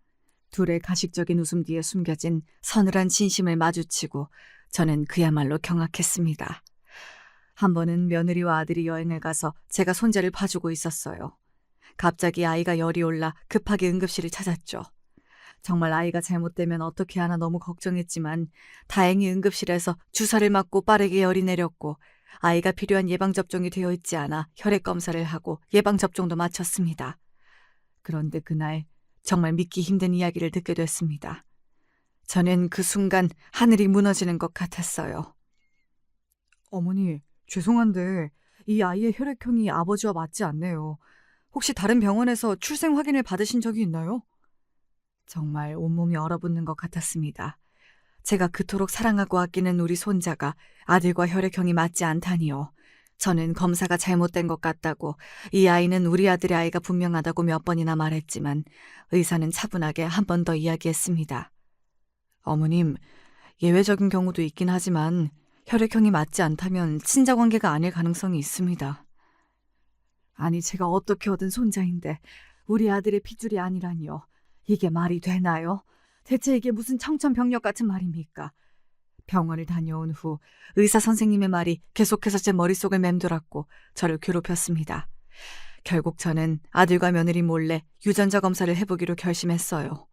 둘의 가식적인 웃음 뒤에 숨겨진 서늘한 진심을 마주치고 저는 그야말로 경악했습니다. 한 번은 며느리와 아들이 여행을 가서 제가 손자를 봐주고 있었어요. 갑자기 아이가 열이 올라 급하게 응급실을 찾았죠. 정말 아이가 잘못되면 어떻게 하나 너무 걱정했지만 다행히 응급실에서 주사를 맞고 빠르게 열이 내렸고 아이가 필요한 예방접종이 되어 있지 않아 혈액검사를 하고 예방접종도 마쳤습니다. 그런데 그날 정말 믿기 힘든 이야기를 듣게 됐습니다. 저는 그 순간 하늘이 무너지는 것 같았어요. 어머니, 죄송한데 이 아이의 혈액형이 아버지와 맞지 않네요. 혹시 다른 병원에서 출생 확인을 받으신 적이 있나요? 정말 온몸이 얼어붙는 것 같았습니다. 제가 그토록 사랑하고 아끼는 우리 손자가 아들과 혈액형이 맞지 않다니요. 저는 검사가 잘못된 것 같다고 이 아이는 우리 아들의 아이가 분명하다고 몇 번이나 말했지만 의사는 차분하게 한 번 더 이야기했습니다. 어머님, 예외적인 경우도 있긴 하지만 혈액형이 맞지 않다면 친자관계가 아닐 가능성이 있습니다. 아니 제가 어떻게 얻은 손자인데 우리 아들의 핏줄이 아니라니요. 이게 말이 되나요? 대체 이게 무슨 청천벽력 같은 말입니까? 병원을 다녀온 후 의사 선생님의 말이 계속해서 제 머릿속을 맴돌았고 저를 괴롭혔습니다. 결국 저는 아들과 며느리 몰래 유전자 검사를 해보기로 결심했어요.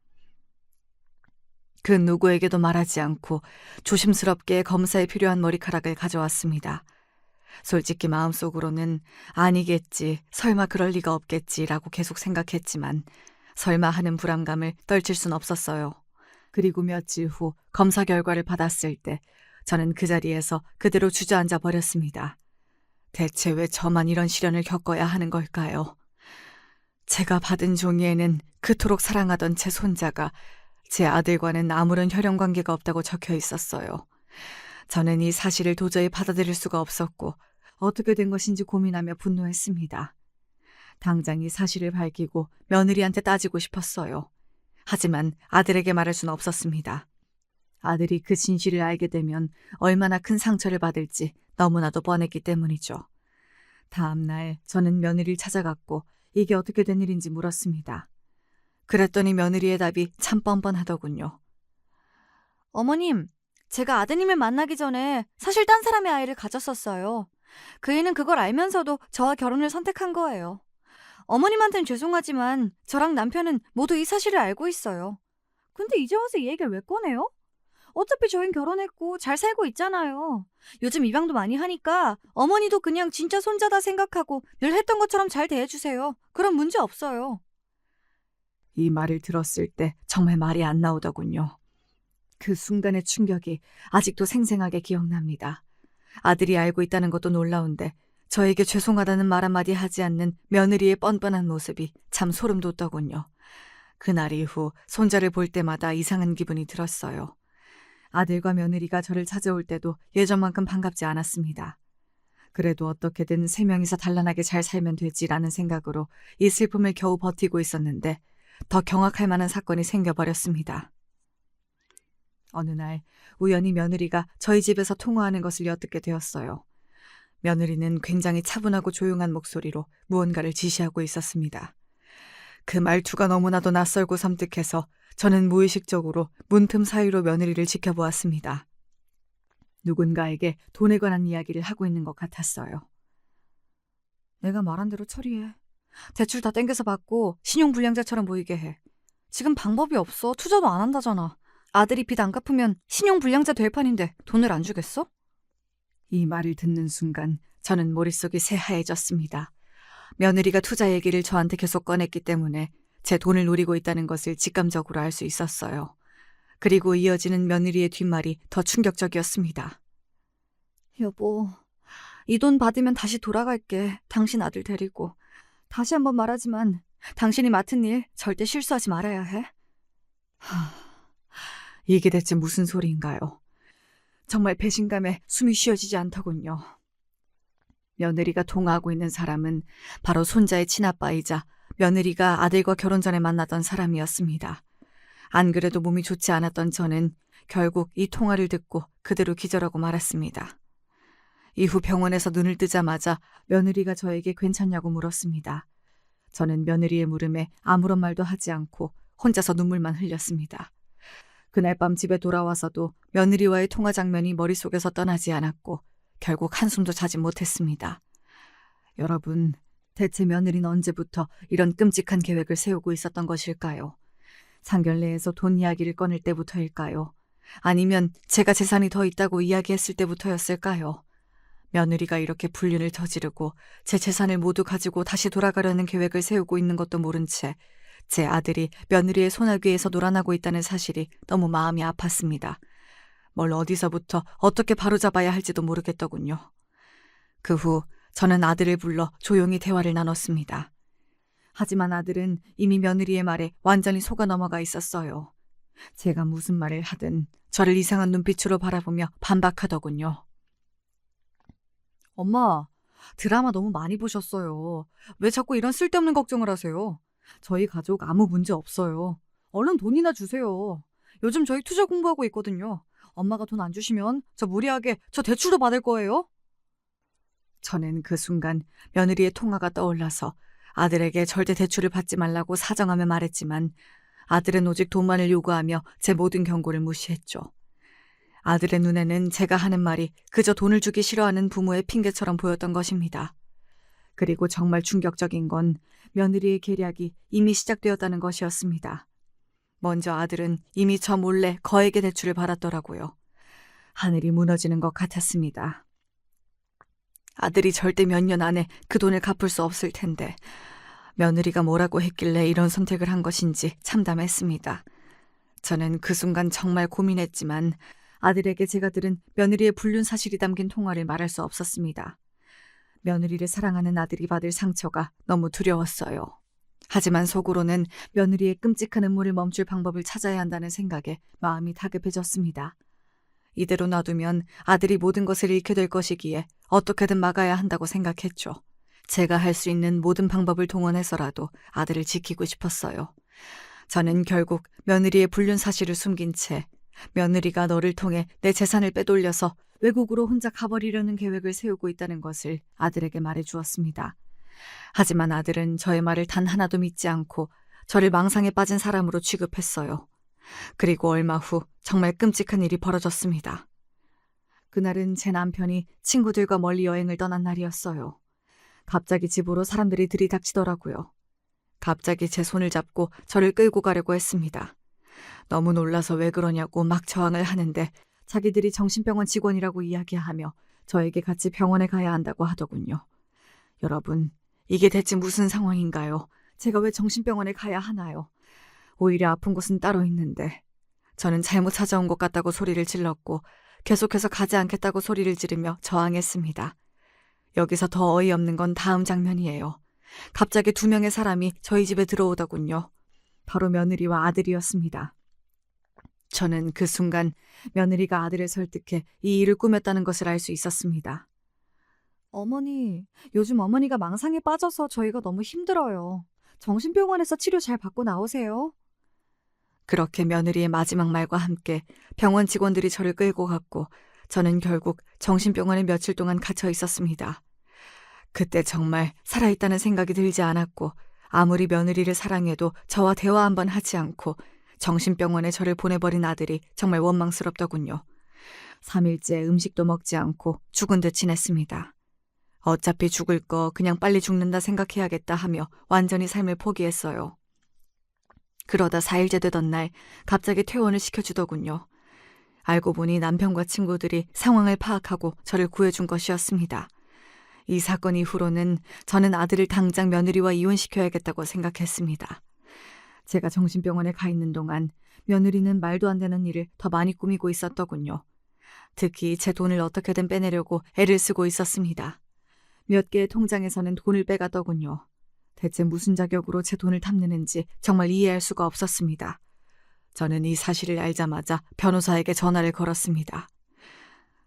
그 누구에게도 말하지 않고 조심스럽게 검사에 필요한 머리카락을 가져왔습니다. 솔직히 마음속으로는 아니겠지, 설마 그럴 리가 없겠지라고 계속 생각했지만 설마 하는 불안감을 떨칠 순 없었어요. 그리고 며칠 후 검사 결과를 받았을 때 저는 그 자리에서 그대로 주저앉아 버렸습니다. 대체 왜 저만 이런 시련을 겪어야 하는 걸까요? 제가 받은 종이에는 그토록 사랑하던 제 손자가 제 아들과는 아무런 혈연 관계가 없다고 적혀 있었어요. 저는 이 사실을 도저히 받아들일 수가 없었고 어떻게 된 것인지 고민하며 분노했습니다. 당장 이 사실을 밝히고 며느리한테 따지고 싶었어요. 하지만 아들에게 말할 수는 없었습니다. 아들이 그 진실을 알게 되면 얼마나 큰 상처를 받을지 너무나도 뻔했기 때문이죠. 다음 날 저는 며느리를 찾아갔고 이게 어떻게 된 일인지 물었습니다. 그랬더니 며느리의 답이 참 뻔뻔하더군요. 어머님, 제가 아드님을 만나기 전에 사실 딴 사람의 아이를 가졌었어요. 그 애는 그걸 알면서도 저와 결혼을 선택한 거예요. 어머님한테는 죄송하지만 저랑 남편은 모두 이 사실을 알고 있어요. 근데 이제 와서 이 얘기를 왜 꺼내요? 어차피 저흰 결혼했고 잘 살고 있잖아요. 요즘 입양도 많이 하니까 어머니도 그냥 진짜 손자다 생각하고 늘 했던 것처럼 잘 대해주세요. 그럼 문제 없어요. 이 말을 들었을 때 정말 말이 안 나오더군요. 그 순간의 충격이 아직도 생생하게 기억납니다. 아들이 알고 있다는 것도 놀라운데 저에게 죄송하다는 말 한마디 하지 않는 며느리의 뻔뻔한 모습이 참 소름 돋더군요. 그날 이후 손자를 볼 때마다 이상한 기분이 들었어요. 아들과 며느리가 저를 찾아올 때도 예전만큼 반갑지 않았습니다. 그래도 어떻게든 세 명이서 단란하게 잘 살면 되지라는 생각으로 이 슬픔을 겨우 버티고 있었는데 더 경악할 만한 사건이 생겨버렸습니다. 어느 날 우연히 며느리가 저희 집에서 통화하는 것을 엿듣게 되었어요. 며느리는 굉장히 차분하고 조용한 목소리로 무언가를 지시하고 있었습니다. 그 말투가 너무나도 낯설고 섬뜩해서 저는 무의식적으로 문틈 사이로 며느리를 지켜보았습니다. 누군가에게 돈에 관한 이야기를 하고 있는 것 같았어요. 내가 말한 대로 처리해. 대출 다 땡겨서 받고 신용불량자처럼 보이게 해. 지금 방법이 없어. 투자도 안 한다잖아. 아들이 빚 안 갚으면 신용불량자 될 판인데 돈을 안 주겠어? 이 말을 듣는 순간 저는 머릿속이 새하얘졌습니다. 며느리가 투자 얘기를 저한테 계속 꺼냈기 때문에 제 돈을 노리고 있다는 것을 직감적으로 알 수 있었어요. 그리고 이어지는 며느리의 뒷말이 더 충격적이었습니다. 여보, 이 돈 받으면 다시 돌아갈게. 당신 아들 데리고. 다시 한번 말하지만 당신이 맡은 일 절대 실수하지 말아야 해. 이게 대체 무슨 소리인가요? 정말 배신감에 숨이 쉬어지지 않더군요. 며느리가 통화하고 있는 사람은 바로 손자의 친아빠이자 며느리가 아들과 결혼 전에 만나던 사람이었습니다. 안 그래도 몸이 좋지 않았던 저는 결국 이 통화를 듣고 그대로 기절하고 말았습니다. 이후 병원에서 눈을 뜨자마자 며느리가 저에게 괜찮냐고 물었습니다. 저는 며느리의 물음에 아무런 말도 하지 않고 혼자서 눈물만 흘렸습니다. 그날 밤 집에 돌아와서도 며느리와의 통화 장면이 머릿속에서 떠나지 않았고 결국 한숨도 자지 못했습니다. 여러분, 대체 며느리는 언제부터 이런 끔찍한 계획을 세우고 있었던 것일까요? 상견례에서 돈 이야기를 꺼낼 때부터일까요? 아니면 제가 재산이 더 있다고 이야기했을 때부터였을까요? 며느리가 이렇게 불륜을 저지르고 제 재산을 모두 가지고 다시 돌아가려는 계획을 세우고 있는 것도 모른 채 제 아들이 며느리의 소나귀에서 놀아나고 있다는 사실이 너무 마음이 아팠습니다. 뭘 어디서부터 어떻게 바로잡아야 할지도 모르겠더군요. 그 후 저는 아들을 불러 조용히 대화를 나눴습니다. 하지만 아들은 이미 며느리의 말에 완전히 속아 넘어가 있었어요. 제가 무슨 말을 하든 저를 이상한 눈빛으로 바라보며 반박하더군요. 엄마, 드라마 너무 많이 보셨어요. 왜 자꾸 이런 쓸데없는 걱정을 하세요? 저희 가족 아무 문제 없어요. 얼른 돈이나 주세요. 요즘 저희 투자 공부하고 있거든요. 엄마가 돈 안 주시면 저 무리하게 저 대출도 받을 거예요. 저는 그 순간 며느리의 통화가 떠올라서 아들에게 절대 대출을 받지 말라고 사정하며 말했지만 아들은 오직 돈만을 요구하며 제 모든 경고를 무시했죠. 아들의 눈에는 제가 하는 말이 그저 돈을 주기 싫어하는 부모의 핑계처럼 보였던 것입니다. 그리고 정말 충격적인 건 며느리의 계략이 이미 시작되었다는 것이었습니다. 먼저 아들은 이미 저 몰래 거액의 대출을 받았더라고요. 하늘이 무너지는 것 같았습니다. 아들이 절대 몇 년 안에 그 돈을 갚을 수 없을 텐데 며느리가 뭐라고 했길래 이런 선택을 한 것인지 참담했습니다. 저는 그 순간 정말 고민했지만 아들에게 제가 들은 며느리의 불륜 사실이 담긴 통화를 말할 수 없었습니다. 며느리를 사랑하는 아들이 받을 상처가 너무 두려웠어요. 하지만 속으로는 며느리의 끔찍한 음모를 멈출 방법을 찾아야 한다는 생각에 마음이 다급해졌습니다. 이대로 놔두면 아들이 모든 것을 잃게 될 것이기에 어떻게든 막아야 한다고 생각했죠. 제가 할 수 있는 모든 방법을 동원해서라도 아들을 지키고 싶었어요. 저는 결국 며느리의 불륜 사실을 숨긴 채 며느리가 너를 통해 내 재산을 빼돌려서 외국으로 혼자 가버리려는 계획을 세우고 있다는 것을 아들에게 말해주었습니다. 하지만 아들은 저의 말을 단 하나도 믿지 않고 저를 망상에 빠진 사람으로 취급했어요. 그리고 얼마 후 정말 끔찍한 일이 벌어졌습니다. 그날은 제 남편이 친구들과 멀리 여행을 떠난 날이었어요. 갑자기 집으로 사람들이 들이닥치더라고요. 갑자기 제 손을 잡고 저를 끌고 가려고 했습니다. 너무 놀라서 왜 그러냐고 막 저항을 하는데 자기들이 정신병원 직원이라고 이야기하며 저에게 같이 병원에 가야 한다고 하더군요. 여러분, 이게 대체 무슨 상황인가요? 제가 왜 정신병원에 가야 하나요? 오히려 아픈 곳은 따로 있는데. 저는 잘못 찾아온 것 같다고 소리를 질렀고 계속해서 가지 않겠다고 소리를 지르며 저항했습니다. 여기서 더 어이없는 건 다음 장면이에요. 갑자기 2명의 사람이 저희 집에 들어오더군요. 바로 며느리와 아들이었습니다. 저는 그 순간 며느리가 아들을 설득해 이 일을 꾸몄다는 것을 알 수 있었습니다. 어머니, 요즘 어머니가 망상에 빠져서 저희가 너무 힘들어요. 정신병원에서 치료 잘 받고 나오세요. 그렇게 며느리의 마지막 말과 함께 병원 직원들이 저를 끌고 갔고 저는 결국 정신병원에 며칠 동안 갇혀 있었습니다. 그때 정말 살아있다는 생각이 들지 않았고 아무리 며느리를 사랑해도 저와 대화 한번 하지 않고 정신병원에 저를 보내버린 아들이 정말 원망스럽더군요. 3일째 음식도 먹지 않고 죽은 듯 지냈습니다. 어차피 죽을 거 그냥 빨리 죽는다 생각해야겠다 하며 완전히 삶을 포기했어요. 그러다 4일째 되던 날 갑자기 퇴원을 시켜주더군요. 알고 보니 남편과 친구들이 상황을 파악하고 저를 구해준 것이었습니다. 이 사건 이후로는 저는 아들을 당장 며느리와 이혼시켜야겠다고 생각했습니다. 제가 정신병원에 가 있는 동안 며느리는 말도 안 되는 일을 더 많이 꾸미고 있었더군요. 특히 제 돈을 어떻게든 빼내려고 애를 쓰고 있었습니다. 몇 개의 통장에서는 돈을 빼가더군요. 대체 무슨 자격으로 제 돈을 탐내는지 정말 이해할 수가 없었습니다. 저는 이 사실을 알자마자 변호사에게 전화를 걸었습니다.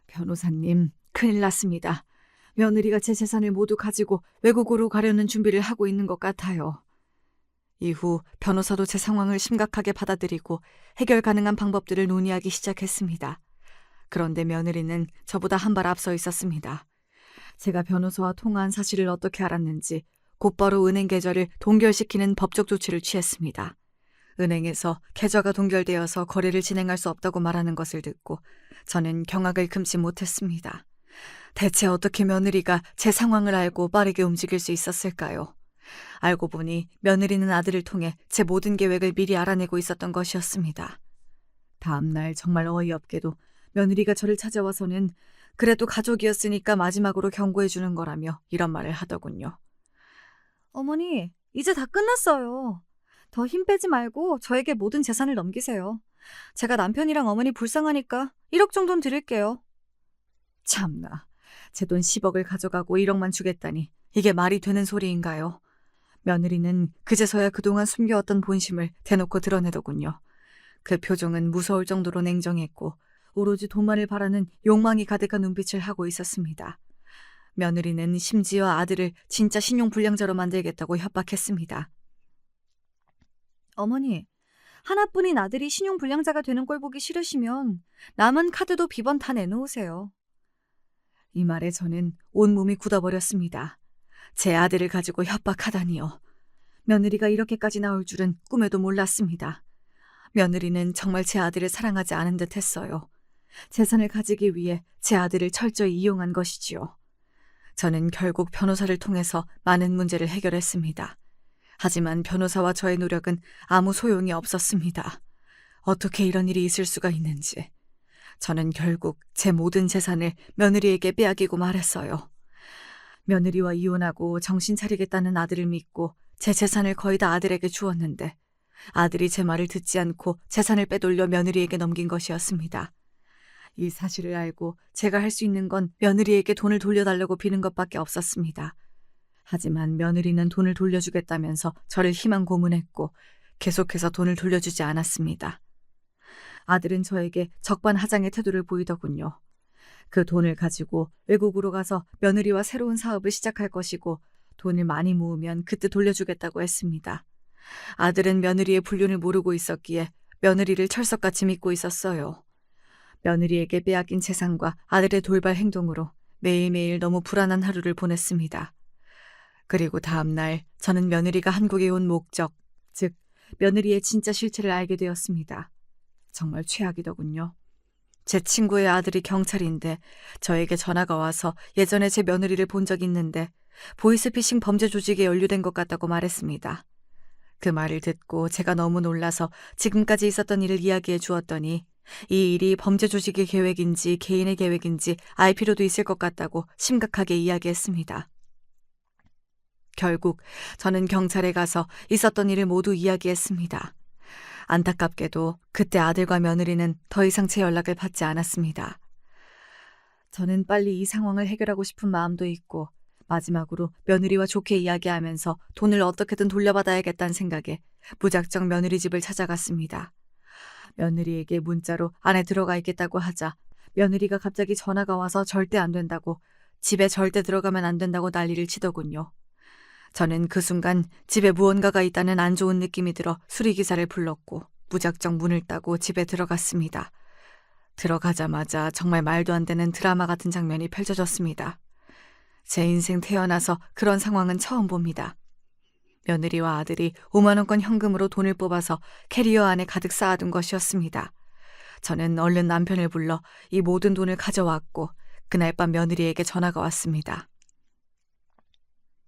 변호사님, 큰일 났습니다. 며느리가 제 재산을 모두 가지고 외국으로 가려는 준비를 하고 있는 것 같아요. 이후 변호사도 제 상황을 심각하게 받아들이고 해결 가능한 방법들을 논의하기 시작했습니다. 그런데 며느리는 저보다 한 발 앞서 있었습니다. 제가 변호사와 통화한 사실을 어떻게 알았는지 곧바로 은행 계좌를 동결시키는 법적 조치를 취했습니다. 은행에서 계좌가 동결되어서 거래를 진행할 수 없다고 말하는 것을 듣고 저는 경악을 금치 못했습니다. 대체 어떻게 며느리가 제 상황을 알고 빠르게 움직일 수 있었을까요? 알고 보니 며느리는 아들을 통해 제 모든 계획을 미리 알아내고 있었던 것이었습니다. 다음 날 정말 어이없게도 며느리가 저를 찾아와서는 그래도 가족이었으니까 마지막으로 경고해 주는 거라며 이런 말을 하더군요. 어머니, 이제 다 끝났어요. 더 힘 빼지 말고 저에게 모든 재산을 넘기세요. 제가 남편이랑 어머니 불쌍하니까 1억 정도는 드릴게요. 참나, 제 돈 10억을 가져가고 1억만 주겠다니 이게 말이 되는 소리인가요? 며느리는 그제서야 그동안 숨겨왔던 본심을 대놓고 드러내더군요. 그 표정은 무서울 정도로 냉정했고 오로지 돈만을 바라는 욕망이 가득한 눈빛을 하고 있었습니다. 며느리는 심지어 아들을 진짜 신용불량자로 만들겠다고 협박했습니다. 어머니, 하나뿐인 아들이 신용불량자가 되는 꼴 보기 싫으시면 남은 카드도 비번 다 내놓으세요. 이 말에 저는 온몸이 굳어버렸습니다. 제 아들을 가지고 협박하다니요. 며느리가 이렇게까지 나올 줄은 꿈에도 몰랐습니다. 며느리는 정말 제 아들을 사랑하지 않은 듯 했어요. 재산을 가지기 위해 제 아들을 철저히 이용한 것이지요. 저는 결국 변호사를 통해서 많은 문제를 해결했습니다. 하지만 변호사와 저의 노력은 아무 소용이 없었습니다. 어떻게 이런 일이 있을 수가 있는지. 저는 결국 제 모든 재산을 며느리에게 빼앗기고 말했어요. 며느리와 이혼하고 정신 차리겠다는 아들을 믿고 제 재산을 거의 다 아들에게 주었는데 아들이 제 말을 듣지 않고 재산을 빼돌려 며느리에게 넘긴 것이었습니다. 이 사실을 알고 제가 할 수 있는 건 며느리에게 돈을 돌려달라고 비는 것밖에 없었습니다. 하지만 며느리는 돈을 돌려주겠다면서 저를 희망 고문했고 계속해서 돈을 돌려주지 않았습니다. 아들은 저에게 적반하장의 태도를 보이더군요. 그 돈을 가지고 외국으로 가서 며느리와 새로운 사업을 시작할 것이고 돈을 많이 모으면 그때 돌려주겠다고 했습니다. 아들은 며느리의 불륜을 모르고 있었기에 며느리를 철석같이 믿고 있었어요. 며느리에게 빼앗긴 재산과 아들의 돌발 행동으로 매일매일 너무 불안한 하루를 보냈습니다. 그리고 다음 날 저는 며느리가 한국에 온 목적, 즉 며느리의 진짜 실체를 알게 되었습니다. 정말 최악이더군요. 제 친구의 아들이 경찰인데 저에게 전화가 와서 예전에 제 며느리를 본 적이 있는데 보이스피싱 범죄 조직에 연루된 것 같다고 말했습니다. 그 말을 듣고 제가 너무 놀라서 지금까지 있었던 일을 이야기해 주었더니 이 일이 범죄 조직의 계획인지 개인의 계획인지 알 필요도 있을 것 같다고 심각하게 이야기했습니다. 결국 저는 경찰에 가서 있었던 일을 모두 이야기했습니다. 안타깝게도 그때 아들과 며느리는 더 이상 제 연락을 받지 않았습니다. 저는 빨리 이 상황을 해결하고 싶은 마음도 있고 마지막으로 며느리와 좋게 이야기하면서 돈을 어떻게든 돌려받아야겠다는 생각에 무작정 며느리 집을 찾아갔습니다. 며느리에게 문자로 안에 들어가 있겠다고 하자 며느리가 갑자기 전화가 와서 절대 안 된다고, 집에 절대 들어가면 안 된다고 난리를 치더군요. 저는 그 순간 집에 무언가가 있다는 안 좋은 느낌이 들어 수리기사를 불렀고 무작정 문을 따고 집에 들어갔습니다. 들어가자마자 정말 말도 안 되는 드라마 같은 장면이 펼쳐졌습니다. 제 인생 태어나서 그런 상황은 처음 봅니다. 며느리와 아들이 5만 원권 현금으로 돈을 뽑아서 캐리어 안에 가득 쌓아둔 것이었습니다. 저는 얼른 남편을 불러 이 모든 돈을 가져왔고 그날 밤 며느리에게 전화가 왔습니다.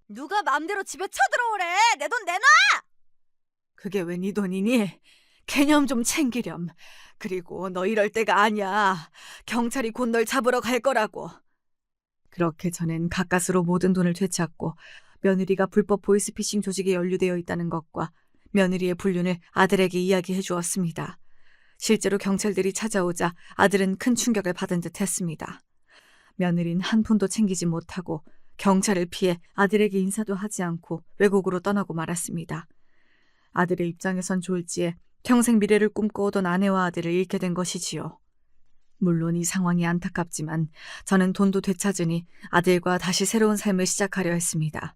누가 맘대로 집에 쳐들어오래. 내 돈 내놔. 그게 왜 네 돈이니? 개념 좀 챙기렴. 그리고 너 이럴 때가 아니야. 경찰이 곧 널 잡으러 갈 거라고. 그렇게 저는 가까스로 모든 돈을 되찾고 며느리가 불법 보이스피싱 조직에 연루되어 있다는 것과 며느리의 불륜을 아들에게 이야기해 주었습니다. 실제로 경찰들이 찾아오자 아들은 큰 충격을 받은 듯 했습니다. 며느리는 한 푼도 챙기지 못하고 경찰을 피해 아들에게 인사도 하지 않고 외국으로 떠나고 말았습니다. 아들의 입장에선 졸지에 평생 미래를 꿈꿔오던 아내와 아들을 잃게 된 것이지요. 물론 이 상황이 안타깝지만 저는 돈도 되찾으니 아들과 다시 새로운 삶을 시작하려 했습니다.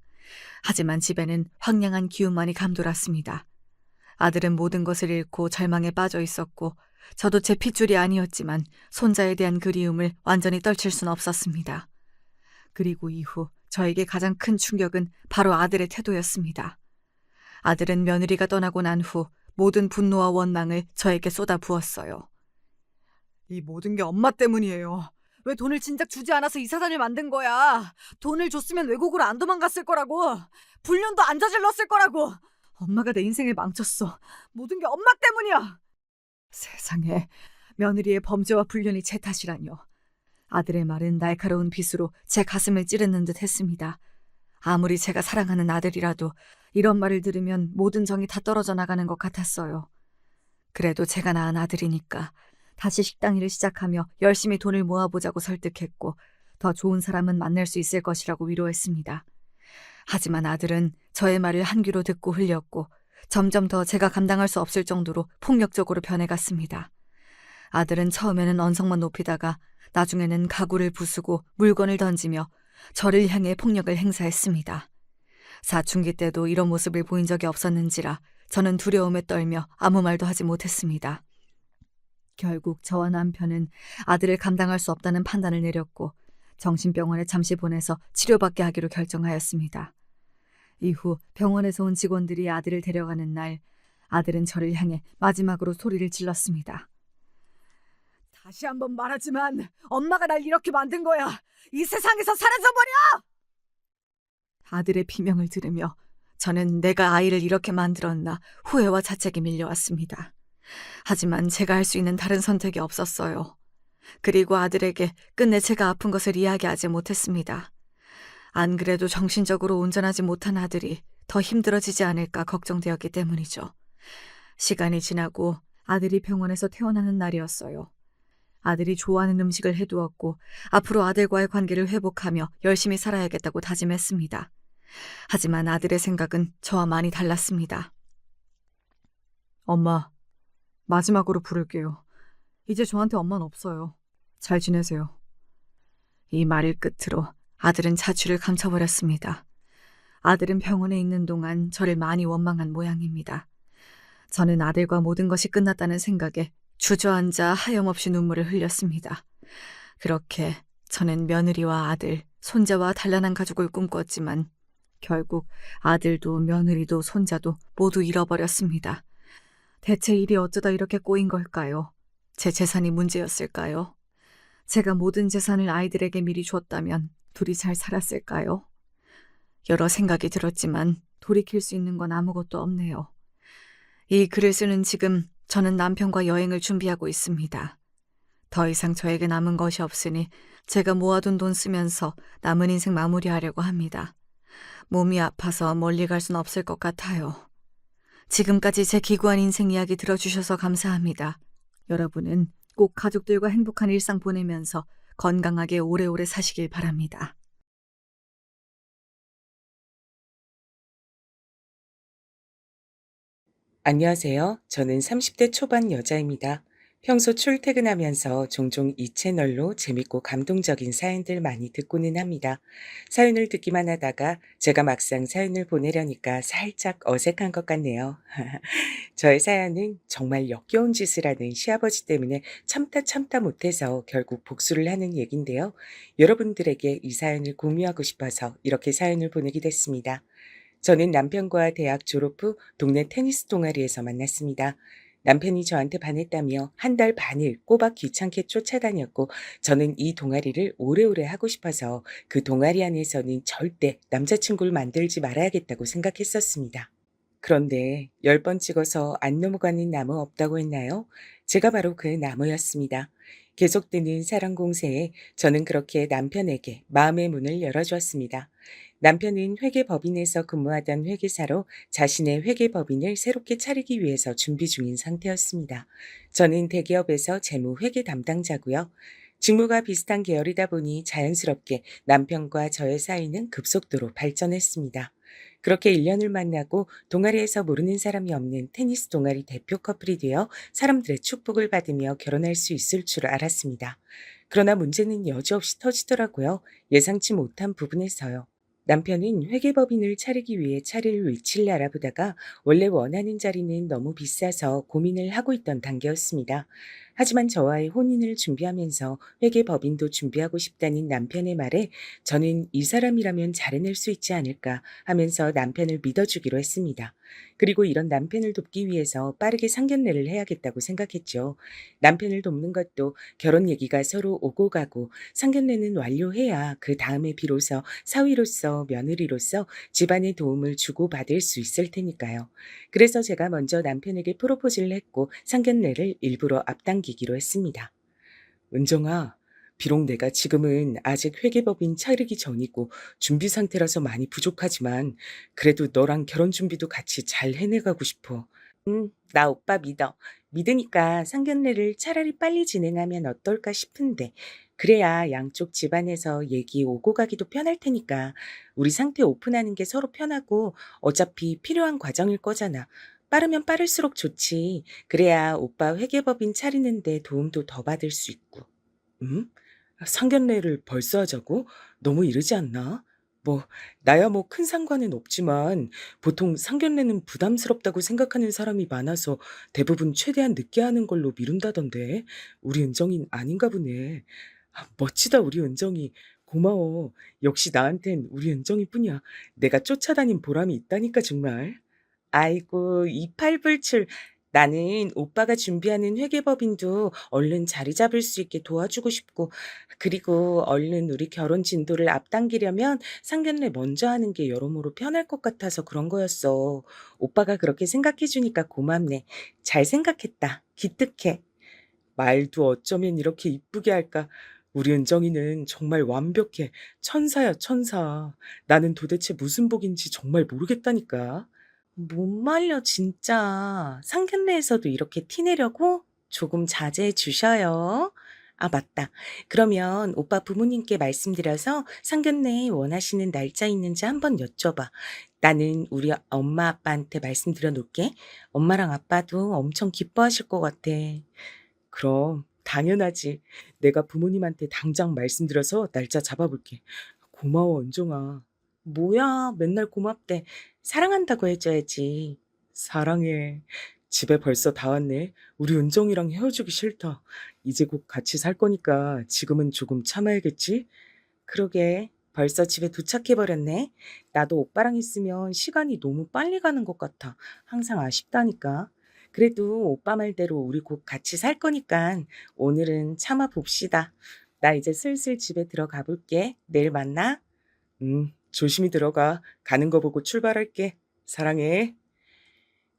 하지만 집에는 황량한 기운만이 감돌았습니다. 아들은 모든 것을 잃고 절망에 빠져 있었고 저도 제 핏줄이 아니었지만 손자에 대한 그리움을 완전히 떨칠 수는 없었습니다. 그리고 이후 저에게 가장 큰 충격은 바로 아들의 태도였습니다. 아들은 며느리가 떠나고 난 후 모든 분노와 원망을 저에게 쏟아부었어요. 이 모든 게 엄마 때문이에요. 왜 돈을 진작 주지 않아서 이 사단을 만든 거야? 돈을 줬으면 외국으로 안 도망갔을 거라고. 불륜도 안 저질렀을 거라고. 엄마가 내 인생을 망쳤어. 모든 게 엄마 때문이야. 세상에, 며느리의 범죄와 불륜이 제 탓이라뇨. 아들의 말은 날카로운 빗으로 제 가슴을 찌르는 듯 했습니다. 아무리 제가 사랑하는 아들이라도 이런 말을 들으면 모든 정이 다 떨어져 나가는 것 같았어요. 그래도 제가 낳은 아들이니까 다시 식당 일을 시작하며 열심히 돈을 모아보자고 설득했고 더 좋은 사람은 만날 수 있을 것이라고 위로했습니다. 하지만 아들은 저의 말을 한 귀로 듣고 흘렸고 점점 더 제가 감당할 수 없을 정도로 폭력적으로 변해갔습니다. 아들은 처음에는 언성만 높이다가 나중에는 가구를 부수고 물건을 던지며 저를 향해 폭력을 행사했습니다. 사춘기 때도 이런 모습을 보인 적이 없었는지라 저는 두려움에 떨며 아무 말도 하지 못했습니다. 결국 저와 남편은 아들을 감당할 수 없다는 판단을 내렸고 정신병원에 잠시 보내서 치료받게 하기로 결정하였습니다. 이후 병원에서 온 직원들이 아들을 데려가는 날 아들은 저를 향해 마지막으로 소리를 질렀습니다. 다시 한번 말하지만 엄마가 날 이렇게 만든 거야. 이 세상에서 사라져버려! 아들의 비명을 들으며 저는 내가 아이를 이렇게 만들었나 후회와 자책이 밀려왔습니다. 하지만 제가 할 수 있는 다른 선택이 없었어요. 그리고 아들에게 끝내 제가 아픈 것을 이야기하지 못했습니다. 안 그래도 정신적으로 온전하지 못한 아들이 더 힘들어지지 않을까 걱정되었기 때문이죠. 시간이 지나고 아들이 병원에서 퇴원하는 날이었어요. 아들이 좋아하는 음식을 해두었고 앞으로 아들과의 관계를 회복하며 열심히 살아야겠다고 다짐했습니다. 하지만 아들의 생각은 저와 많이 달랐습니다. 엄마, 마지막으로 부를게요. 이제 저한테 엄마는 없어요. 잘 지내세요. 이 말을 끝으로 아들은 자취를 감춰버렸습니다. 아들은 병원에 있는 동안 저를 많이 원망한 모양입니다. 저는 아들과 모든 것이 끝났다는 생각에 주저앉아 하염없이 눈물을 흘렸습니다. 그렇게 저는 며느리와 아들, 손자와 단란한 가족을 꿈꿨지만 결국 아들도 며느리도 손자도 모두 잃어버렸습니다. 대체 일이 어쩌다 이렇게 꼬인 걸까요? 제 재산이 문제였을까요? 제가 모든 재산을 아이들에게 미리 줬다면 둘이 잘 살았을까요? 여러 생각이 들었지만 돌이킬 수 있는 건 아무것도 없네요. 이 글을 쓰는 지금 저는 남편과 여행을 준비하고 있습니다. 더 이상 저에게 남은 것이 없으니 제가 모아둔 돈 쓰면서 남은 인생 마무리하려고 합니다. 몸이 아파서 멀리 갈 순 없을 것 같아요. 지금까지 제 기구한 인생 이야기 들어주셔서 감사합니다. 여러분은 꼭 가족들과 행복한 일상 보내면서 건강하게 오래오래 사시길 바랍니다. 안녕하세요. 저는 30대 초반 여자입니다. 평소 출퇴근하면서 종종 이 채널로 재밌고 감동적인 사연들 많이 듣고는 합니다. 사연을 듣기만 하다가 제가 막상 사연을 보내려니까 살짝 어색한 것 같네요. 저의 사연은 정말 역겨운 짓을 하는 시아버지 때문에 참다 못해서 결국 복수를 하는 얘긴데요. 여러분들에게 이 사연을 공유하고 싶어서 이렇게 사연을 보내게 됐습니다. 저는 남편과 대학 졸업 후 동네 테니스 동아리에서 만났습니다. 남편이 저한테 반했다며 한 달 반을 꼬박 귀찮게 쫓아다녔고 저는 이 동아리를 오래오래 하고 싶어서 그 동아리 안에서는 절대 남자친구를 만들지 말아야겠다고 생각했었습니다. 그런데 10번 찍어서 안 넘어가는 나무 없다고 했나요? 제가 바로 그 나무였습니다. 계속되는 사랑 공세에 저는 그렇게 남편에게 마음의 문을 열어주었습니다. 남편은 회계법인에서 근무하던 회계사로 자신의 회계법인을 새롭게 차리기 위해서 준비 중인 상태였습니다. 저는 대기업에서 재무 회계 담당자고요. 직무가 비슷한 계열이다 보니 자연스럽게 남편과 저의 사이는 급속도로 발전했습니다. 그렇게 1년을 만나고 동아리에서 모르는 사람이 없는 테니스 동아리 대표 커플이 되어 사람들의 축복을 받으며 결혼할 수 있을 줄 알았습니다. 그러나 문제는 여지없이 터지더라고요. 예상치 못한 부분에서요. 남편은 회계법인을 차리기 위해 차릴 위치를 알아보다가 원래 원하는 자리는 너무 비싸서 고민을 하고 있던 단계였습니다. 하지만 저와의 혼인을 준비하면서 회계법인도 준비하고 싶다는 남편의 말에 저는 이 사람이라면 잘해낼 수 있지 않을까 하면서 남편을 믿어주기로 했습니다. 그리고 이런 남편을 돕기 위해서 빠르게 상견례를 해야겠다고 생각했죠. 남편을 돕는 것도 결혼 얘기가 서로 오고 가고 상견례는 완료해야 그 다음에 비로소 사위로서 며느리로서 집안의 도움을 주고받을 수 있을 테니까요. 그래서 제가 먼저 남편에게 프로포즈를 했고 상견례를 일부러 앞당기기로 했습니다. 은정아, 비록 내가 지금은 아직 회계법인 차리기 전이고 준비 상태라서 많이 부족하지만 그래도 너랑 결혼 준비도 같이 잘 해내가고 싶어. 나 오빠 믿어. 믿으니까 상견례를 차라리 빨리 진행하면 어떨까 싶은데 그래야 양쪽 집안에서 얘기 오고 가기도 편할 테니까 우리 상태 오픈하는 게 서로 편하고 어차피 필요한 과정일 거잖아. 빠르면 빠를수록 좋지. 그래야 오빠 회계법인 차리는데 도움도 더 받을 수 있고. 음? 상견례를 벌써 하자고? 너무 이르지 않나? 뭐, 나야 뭐 큰 상관은 없지만 보통 상견례는 부담스럽다고 생각하는 사람이 많아서 대부분 최대한 늦게 하는 걸로 미룬다던데. 우리 은정이는 아닌가 보네. 멋지다, 우리 은정이. 고마워. 역시 나한텐 우리 은정이뿐이야. 내가 쫓아다닌 보람이 있다니까 정말. 아이고, 이팔불출. 나는 오빠가 준비하는 회계법인도 얼른 자리 잡을 수 있게 도와주고 싶고, 그리고 얼른 우리 결혼 진도를 앞당기려면 상견례 먼저 하는 게 여러모로 편할 것 같아서 그런 거였어. 오빠가 그렇게 생각해 주니까 고맙네. 잘 생각했다. 기특해. 말도 어쩌면 이렇게 이쁘게 할까. 우리 은정이는 정말 완벽해. 천사야, 천사. 나는 도대체 무슨 복인지 정말 모르겠다니까. 못 말려, 진짜. 상견례에서도 이렇게 티내려고? 조금 자제해 주셔요. 아, 맞다. 그러면 오빠 부모님께 말씀드려서 상견례 원하시는 날짜 있는지 한번 여쭤봐. 나는 우리 엄마 아빠한테 말씀드려 놓을게. 엄마랑 아빠도 엄청 기뻐하실 것 같아. 그럼 당연하지. 내가 부모님한테 당장 말씀드려서 날짜 잡아볼게. 고마워, 은정아. 뭐야, 맨날 고맙대. 사랑한다고 해줘야지. 사랑해. 집에 벌써 다 왔네. 우리 은정이랑 헤어지기 싫다. 이제 곧 같이 살 거니까 지금은 조금 참아야겠지? 그러게. 벌써 집에 도착해버렸네. 나도 오빠랑 있으면 시간이 너무 빨리 가는 것 같아. 항상 아쉽다니까. 그래도 오빠 말대로 우리 곧 같이 살 거니까 오늘은 참아 봅시다. 나 이제 슬슬 집에 들어가 볼게. 내일 만나. 조심히 들어가. 가는 거 보고 출발할게. 사랑해.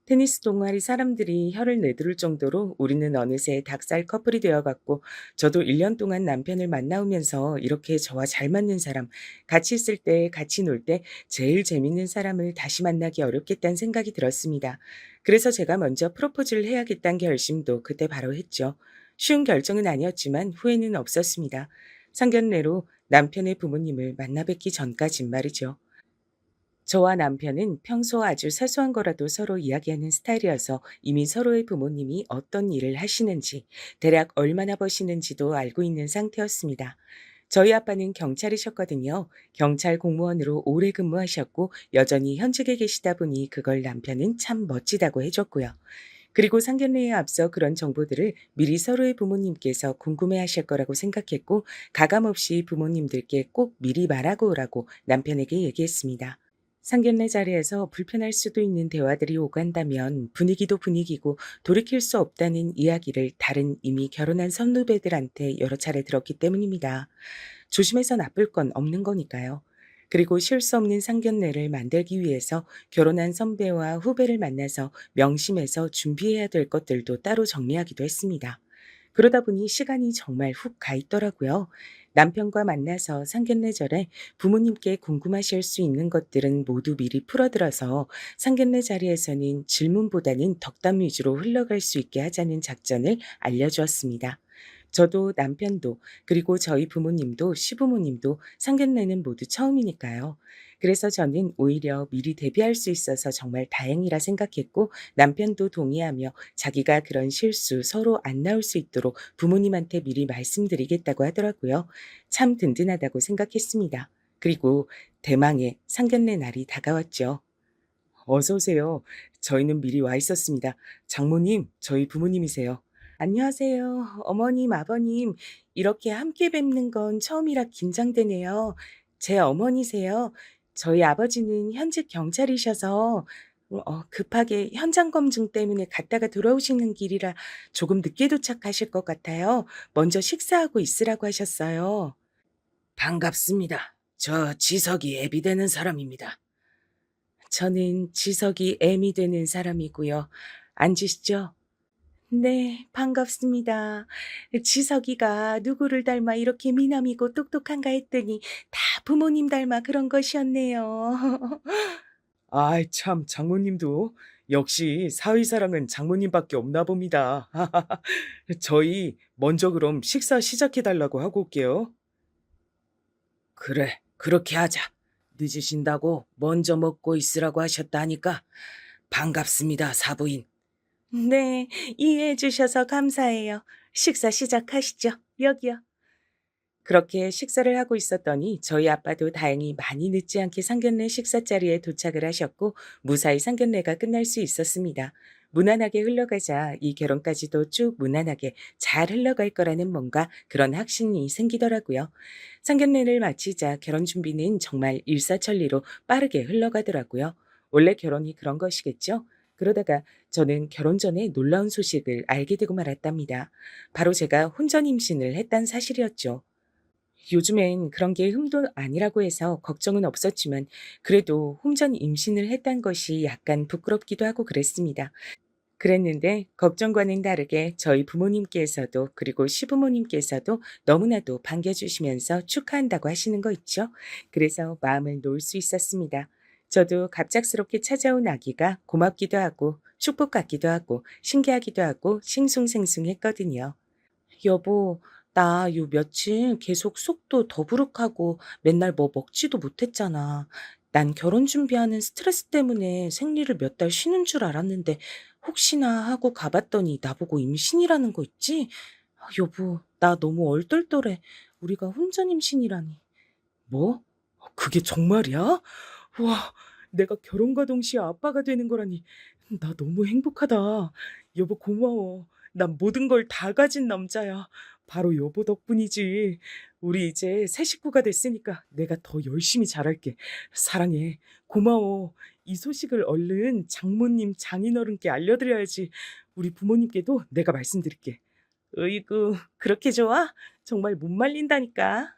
테니스 동아리 사람들이 혀를 내두를 정도로 우리는 어느새 닭살 커플이 되어갔고, 저도 1년 동안 남편을 만나오면서 이렇게 저와 잘 맞는 사람, 같이 있을 때, 같이 놀 때 제일 재밌는 사람을 다시 만나기 어렵겠다는 생각이 들었습니다. 그래서 제가 먼저 프로포즈를 해야겠다는 결심도 그때 바로 했죠. 쉬운 결정은 아니었지만 후회는 없었습니다. 상견례로 남편의 부모님을 만나 뵙기 전까진 말이죠. 저와 남편은 평소 아주 사소한 거라도 서로 이야기하는 스타일이어서 이미 서로의 부모님이 어떤 일을 하시는지, 대략 얼마나 버시는지도 알고 있는 상태였습니다. 저희 아빠는 경찰이셨거든요. 경찰 공무원으로 오래 근무하셨고 여전히 현직에 계시다 보니 그걸 남편은 참 멋지다고 해줬고요. 그리고 상견례에 앞서 그런 정보들을 미리 서로의 부모님께서 궁금해하실 거라고 생각했고, 가감없이 부모님들께 꼭 미리 말하고 오라고 남편에게 얘기했습니다. 상견례 자리에서 불편할 수도 있는 대화들이 오간다면 분위기도 분위기고 돌이킬 수 없다는 이야기를 다른 이미 결혼한 선후배들한테 여러 차례 들었기 때문입니다. 조심해서 나쁠 건 없는 거니까요. 그리고 실수 없는 상견례를 만들기 위해서 결혼한 선배와 후배를 만나서 명심해서 준비해야 될 것들도 따로 정리하기도 했습니다. 그러다 보니 시간이 정말 훅 가 있더라고요. 남편과 만나서 상견례 전에 부모님께 궁금하실 수 있는 것들은 모두 미리 풀어들어서 상견례 자리에서는 질문보다는 덕담 위주로 흘러갈 수 있게 하자는 작전을 알려주었습니다. 저도 남편도 그리고 저희 부모님도 시부모님도 상견례는 모두 처음이니까요. 그래서 저는 오히려 미리 대비할 수 있어서 정말 다행이라 생각했고, 남편도 동의하며 자기가 그런 실수 서로 안 나올 수 있도록 부모님한테 미리 말씀드리겠다고 하더라고요. 참 든든하다고 생각했습니다. 그리고 대망의 상견례 날이 다가왔죠. 어서 오세요. 저희는 미리 와 있었습니다. 장모님, 저희 부모님이세요. 안녕하세요. 어머님, 아버님. 이렇게 함께 뵙는 건 처음이라 긴장되네요. 제 어머니세요. 저희 아버지는 현직 경찰이셔서 급하게 현장 검증 때문에 갔다가 돌아오시는 길이라 조금 늦게 도착하실 것 같아요. 먼저 식사하고 있으라고 하셨어요. 반갑습니다. 저 지석이 애비 되는 사람입니다. 저는 지석이 애미 되는 사람이고요. 앉으시죠. 네, 반갑습니다. 지석이가 누구를 닮아 이렇게 미남이고 똑똑한가 했더니 다 부모님 닮아 그런 것이었네요. 아이, 참, 장모님도 역시 사위사랑은 장모님밖에 없나 봅니다. 저희 먼저 그럼 식사 시작해 달라고 하고 올게요. 그래, 그렇게 하자. 늦으신다고 먼저 먹고 있으라고 하셨다니까. 반갑습니다, 사부인. 네, 이해해 주셔서 감사해요. 식사 시작하시죠. 여기요. 그렇게 식사를 하고 있었더니 저희 아빠도 다행히 많이 늦지 않게 상견례 식사 자리에 도착을 하셨고 무사히 상견례가 끝날 수 있었습니다. 무난하게 흘러가자 이 결혼까지도 쭉 무난하게 잘 흘러갈 거라는 뭔가 그런 확신이 생기더라고요. 상견례를 마치자 결혼 준비는 정말 일사천리로 빠르게 흘러가더라고요. 원래 결혼이 그런 것이겠죠? 그러다가 저는 결혼 전에 놀라운 소식을 알게 되고 말았답니다. 바로 제가 혼전 임신을 했다는 사실이었죠. 요즘엔 그런 게 흠도 아니라고 해서 걱정은 없었지만 그래도 혼전 임신을 했다는 것이 약간 부끄럽기도 하고 그랬습니다. 그랬는데 걱정과는 다르게 저희 부모님께서도 그리고 시부모님께서도 너무나도 반겨주시면서 축하한다고 하시는 거 있죠. 그래서 마음을 놓을 수 있었습니다. 저도 갑작스럽게 찾아온 아기가 고맙기도 하고 축복 같기도 하고 신기하기도 하고 싱숭생숭했거든요. 여보, 나 요 며칠 계속 속도 더부룩하고 맨날 뭐 먹지도 못했잖아. 난 결혼 준비하는 스트레스 때문에 생리를 몇 달 쉬는 줄 알았는데 혹시나 하고 가봤더니 나보고 임신이라는 거 있지? 아, 여보, 나 너무 얼떨떨해. 우리가 혼전 임신이라니. 뭐? 그게 정말이야? 와, 내가 결혼과 동시에 아빠가 되는 거라니. 나 너무 행복하다. 여보 고마워. 난 모든 걸 다 가진 남자야. 바로 여보 덕분이지. 우리 이제 새 식구가 됐으니까 내가 더 열심히 잘할게. 사랑해. 고마워. 이 소식을 얼른 장모님, 장인어른께 알려드려야지. 우리 부모님께도 내가 말씀드릴게. 으이구, 그렇게 좋아? 정말 못 말린다니까.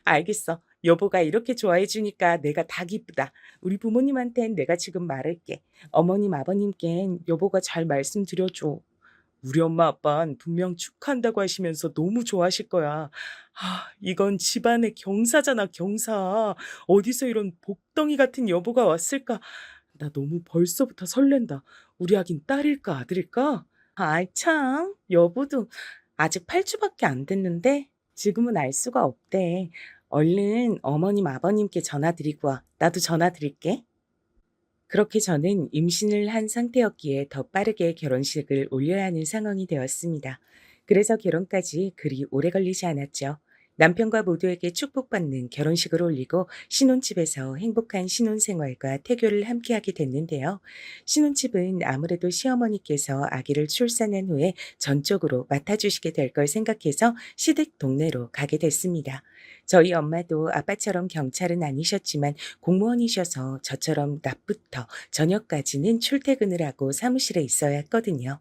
알겠어. 여보가 이렇게 좋아해 주니까 내가 다 기쁘다. 우리 부모님한텐 내가 지금 말할게. 어머님, 아버님껜 여보가 잘 말씀드려줘. 우리 엄마 아빠는 분명 축하한다고 하시면서 너무 좋아하실 거야. 아, 이건 집안의 경사잖아, 경사. 어디서 이런 복덩이 같은 여보가 왔을까? 나 너무 벌써부터 설렌다. 우리 아긴 딸일까, 아들일까? 아이, 참. 여보도 아직 8주밖에 안 됐는데 지금은 알 수가 없대. 얼른 어머님, 아버님께 전화드리고 와. 나도 전화드릴게. 그렇게 저는 임신을 한 상태였기에 더 빠르게 결혼식을 올려야 하는 상황이 되었습니다. 그래서 결혼까지 그리 오래 걸리지 않았죠. 남편과 모두에게 축복받는 결혼식을 올리고 신혼집에서 행복한 신혼생활과 태교를 함께하게 됐는데요. 신혼집은 아무래도 시어머니께서 아기를 출산한 후에 전적으로 맡아주시게 될 걸 생각해서 시댁 동네로 가게 됐습니다. 저희 엄마도 아빠처럼 경찰은 아니셨지만 공무원이셔서 저처럼 낮부터 저녁까지는 출퇴근을 하고 사무실에 있어야 했거든요.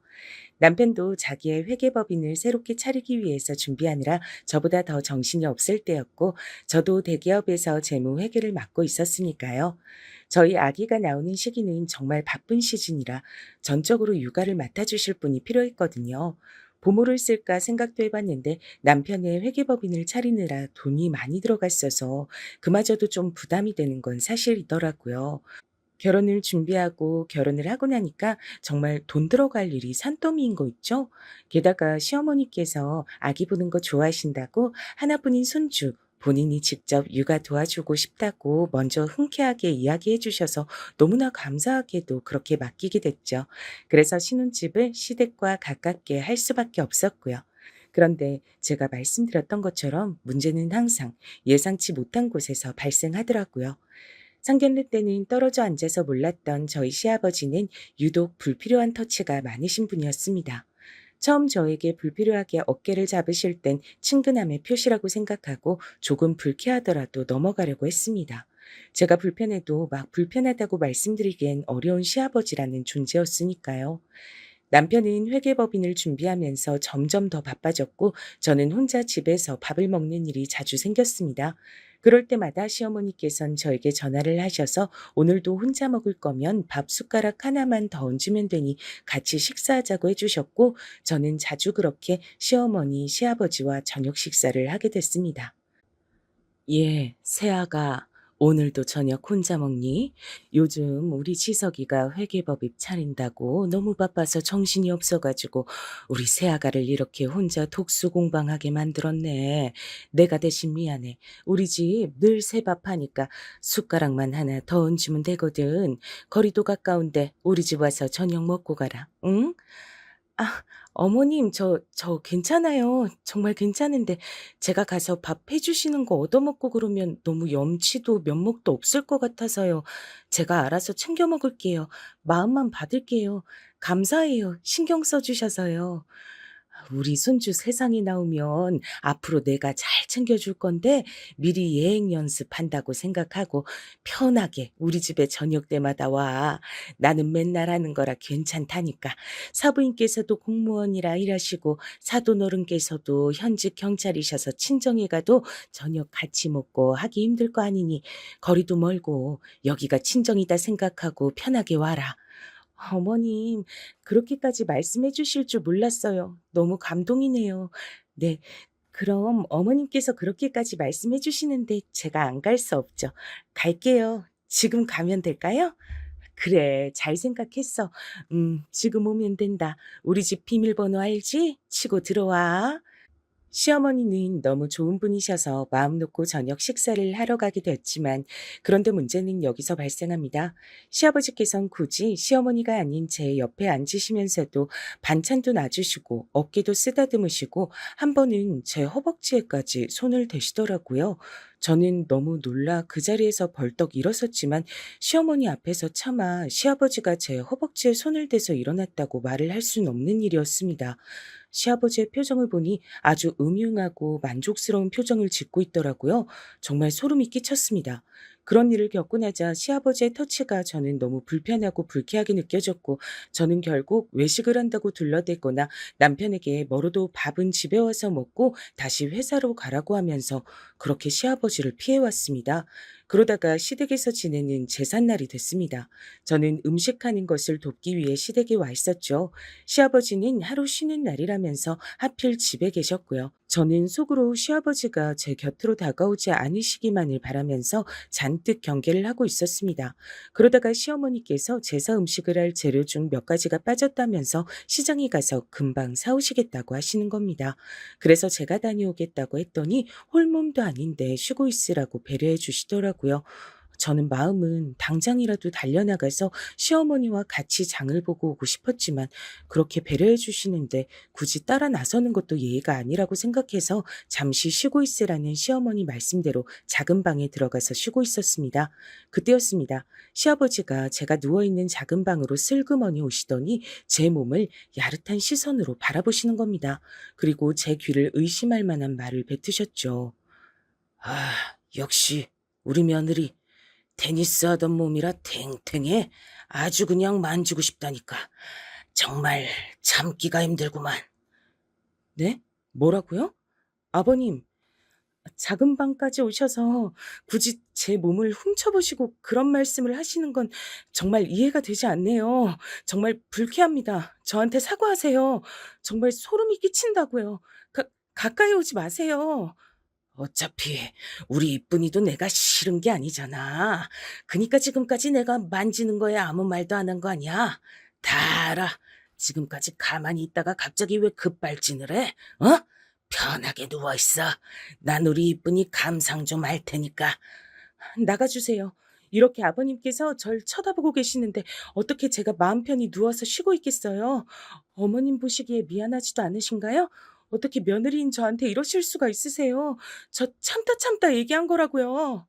남편도 자기의 회계법인을 새롭게 차리기 위해서 준비하느라 저보다 더 정신이 없을 때였고, 저도 대기업에서 재무 회계를 맡고 있었으니까요. 저희 아기가 나오는 시기는 정말 바쁜 시즌이라 전적으로 육아를 맡아주실 분이 필요했거든요. 부모를 쓸까 생각도 해봤는데 남편의 회계법인을 차리느라 돈이 많이 들어갔어서 그마저도 좀 부담이 되는 건 사실이더라고요. 결혼을 준비하고 결혼을 하고 나니까 정말 돈 들어갈 일이 산더미인 거 있죠? 게다가 시어머니께서 아기 보는 거 좋아하신다고 하나뿐인 손주 본인이 직접 육아 도와주고 싶다고 먼저 흔쾌하게 이야기해 주셔서 너무나 감사하게도 그렇게 맡기게 됐죠. 그래서 신혼집을 시댁과 가깝게 할 수밖에 없었고요. 그런데 제가 말씀드렸던 것처럼 문제는 항상 예상치 못한 곳에서 발생하더라고요. 상견례 때는 떨어져 앉아서 몰랐던 저희 시아버지는 유독 불필요한 터치가 많으신 분이었습니다. 처음 저에게 불필요하게 어깨를 잡으실 땐 친근함의 표시라고 생각하고 조금 불쾌하더라도 넘어가려고 했습니다. 제가 불편해도 막 불편하다고 말씀드리기엔 어려운 시아버지라는 존재였으니까요. 남편은 회계법인을 준비하면서 점점 더 바빠졌고 저는 혼자 집에서 밥을 먹는 일이 자주 생겼습니다. 그럴 때마다 시어머니께선 저에게 전화를 하셔서 오늘도 혼자 먹을 거면 밥 숟가락 하나만 더 얹으면 되니 같이 식사하자고 해주셨고 저는 자주 그렇게 시어머니, 시아버지와 저녁 식사를 하게 됐습니다. 예, 새아가 오늘도 저녁 혼자 먹니? 요즘 우리 지석이가 회계법입 차린다고 너무 바빠서 정신이 없어가지고 우리 새아가를 이렇게 혼자 독수공방하게 만들었네. 내가 대신 미안해. 우리 집 늘 새밥하니까 숟가락만 하나 더 얹으면 되거든. 거리도 가까운데 우리 집 와서 저녁 먹고 가라. 응? 아, 어머님, 저 괜찮아요. 정말 괜찮은데, 제가 가서 밥 해주시는 거 얻어먹고 그러면 너무 염치도 면목도 없을 것 같아서요. 제가 알아서 챙겨 먹을게요. 마음만 받을게요. 감사해요. 신경 써주셔서요. 우리 손주 세상에 나오면 앞으로 내가 잘 챙겨줄 건데 미리 예행 연습한다고 생각하고 편하게 우리 집에 저녁 때마다 와. 나는 맨날 하는 거라 괜찮다니까. 사부인께서도 공무원이라 일하시고 사돈어른께서도 현직 경찰이셔서 친정에 가도 저녁 같이 먹고 하기 힘들 거 아니니 거리도 멀고 여기가 친정이다 생각하고 편하게 와라. 어머님, 그렇게까지 말씀해 주실 줄 몰랐어요. 너무 감동이네요. 네, 그럼 어머님께서 그렇게까지 말씀해 주시는데 제가 안 갈 수 없죠. 갈게요. 지금 가면 될까요? 그래, 잘 생각했어. 지금 오면 된다. 우리 집 비밀번호 알지? 치고 들어와. 시어머니는 너무 좋은 분이셔서 마음 놓고 저녁 식사를 하러 가게 됐지만 그런데 문제는 여기서 발생합니다. 시아버지께선 굳이 시어머니가 아닌 제 옆에 앉으시면서도 반찬도 놔주시고 어깨도 쓰다듬으시고 한 번은 제 허벅지에까지 손을 대시더라고요. 저는 너무 놀라 그 자리에서 벌떡 일어섰지만 시어머니 앞에서 차마 시아버지가 제 허벅지에 손을 대서 일어났다고 말을 할 수는 없는 일이었습니다. 시아버지의 표정을 보니 아주 음흉하고 만족스러운 표정을 짓고 있더라고요. 정말 소름이 끼쳤습니다. 그런 일을 겪고 나자 시아버지의 터치가 저는 너무 불편하고 불쾌하게 느껴졌고 저는 결국 외식을 한다고 둘러대거나 남편에게 뭐로도 밥은 집에 와서 먹고 다시 회사로 가라고 하면서 그렇게 시아버지를 피해왔습니다. 그러다가 시댁에서 지내는 제삿날이 됐습니다. 저는 음식하는 것을 돕기 위해 시댁에 와 있었죠. 시아버지는 하루 쉬는 날이라면서 하필 집에 계셨고요. 저는 속으로 시아버지가 제 곁으로 다가오지 않으시기만을 바라면서 잔뜩 경계를 하고 있었습니다. 그러다가 시어머니께서 제사 음식을 할 재료 중 몇 가지가 빠졌다면서 시장에 가서 금방 사오시겠다고 하시는 겁니다. 그래서 제가 다녀오겠다고 했더니 홀몸도 아닌데 쉬고 있으라고 배려해 주시더라고요. 저는 마음은 당장이라도 달려나가서 시어머니와 같이 장을 보고 오고 싶었지만 그렇게 배려해 주시는데 굳이 따라 나서는 것도 예의가 아니라고 생각해서 잠시 쉬고 있으라는 시어머니 말씀대로 작은 방에 들어가서 쉬고 있었습니다. 그때였습니다. 시아버지가 제가 누워있는 작은 방으로 슬그머니 오시더니 제 몸을 야릇한 시선으로 바라보시는 겁니다. 그리고 제 귀를 의심할 만한 말을 뱉으셨죠. 아, 역시 우리 며느리 테니스 하던 몸이라 탱탱해. 아주 그냥 만지고 싶다니까. 정말 참기가 힘들구만. 네? 뭐라고요? 아버님, 작은 방까지 오셔서 굳이 제 몸을 훔쳐보시고 그런 말씀을 하시는 건 정말 이해가 되지 않네요. 정말 불쾌합니다. 저한테 사과하세요. 정말 소름이 끼친다고요. 가까이 오지 마세요. 어차피 우리 이쁜이도 내가 싫은 게 아니잖아. 그니까 지금까지 내가 만지는 거에 아무 말도 안 한 거 아니야. 다 알아. 지금까지 가만히 있다가 갑자기 왜 급발진을 해? 어? 편하게 누워있어. 난 우리 이쁜이 감상 좀 할 테니까. 나가주세요. 이렇게 아버님께서 절 쳐다보고 계시는데 어떻게 제가 마음 편히 누워서 쉬고 있겠어요? 어머님 보시기에 미안하지도 않으신가요? 어떻게 며느리인 저한테 이러실 수가 있으세요? 저 참다 얘기한 거라고요.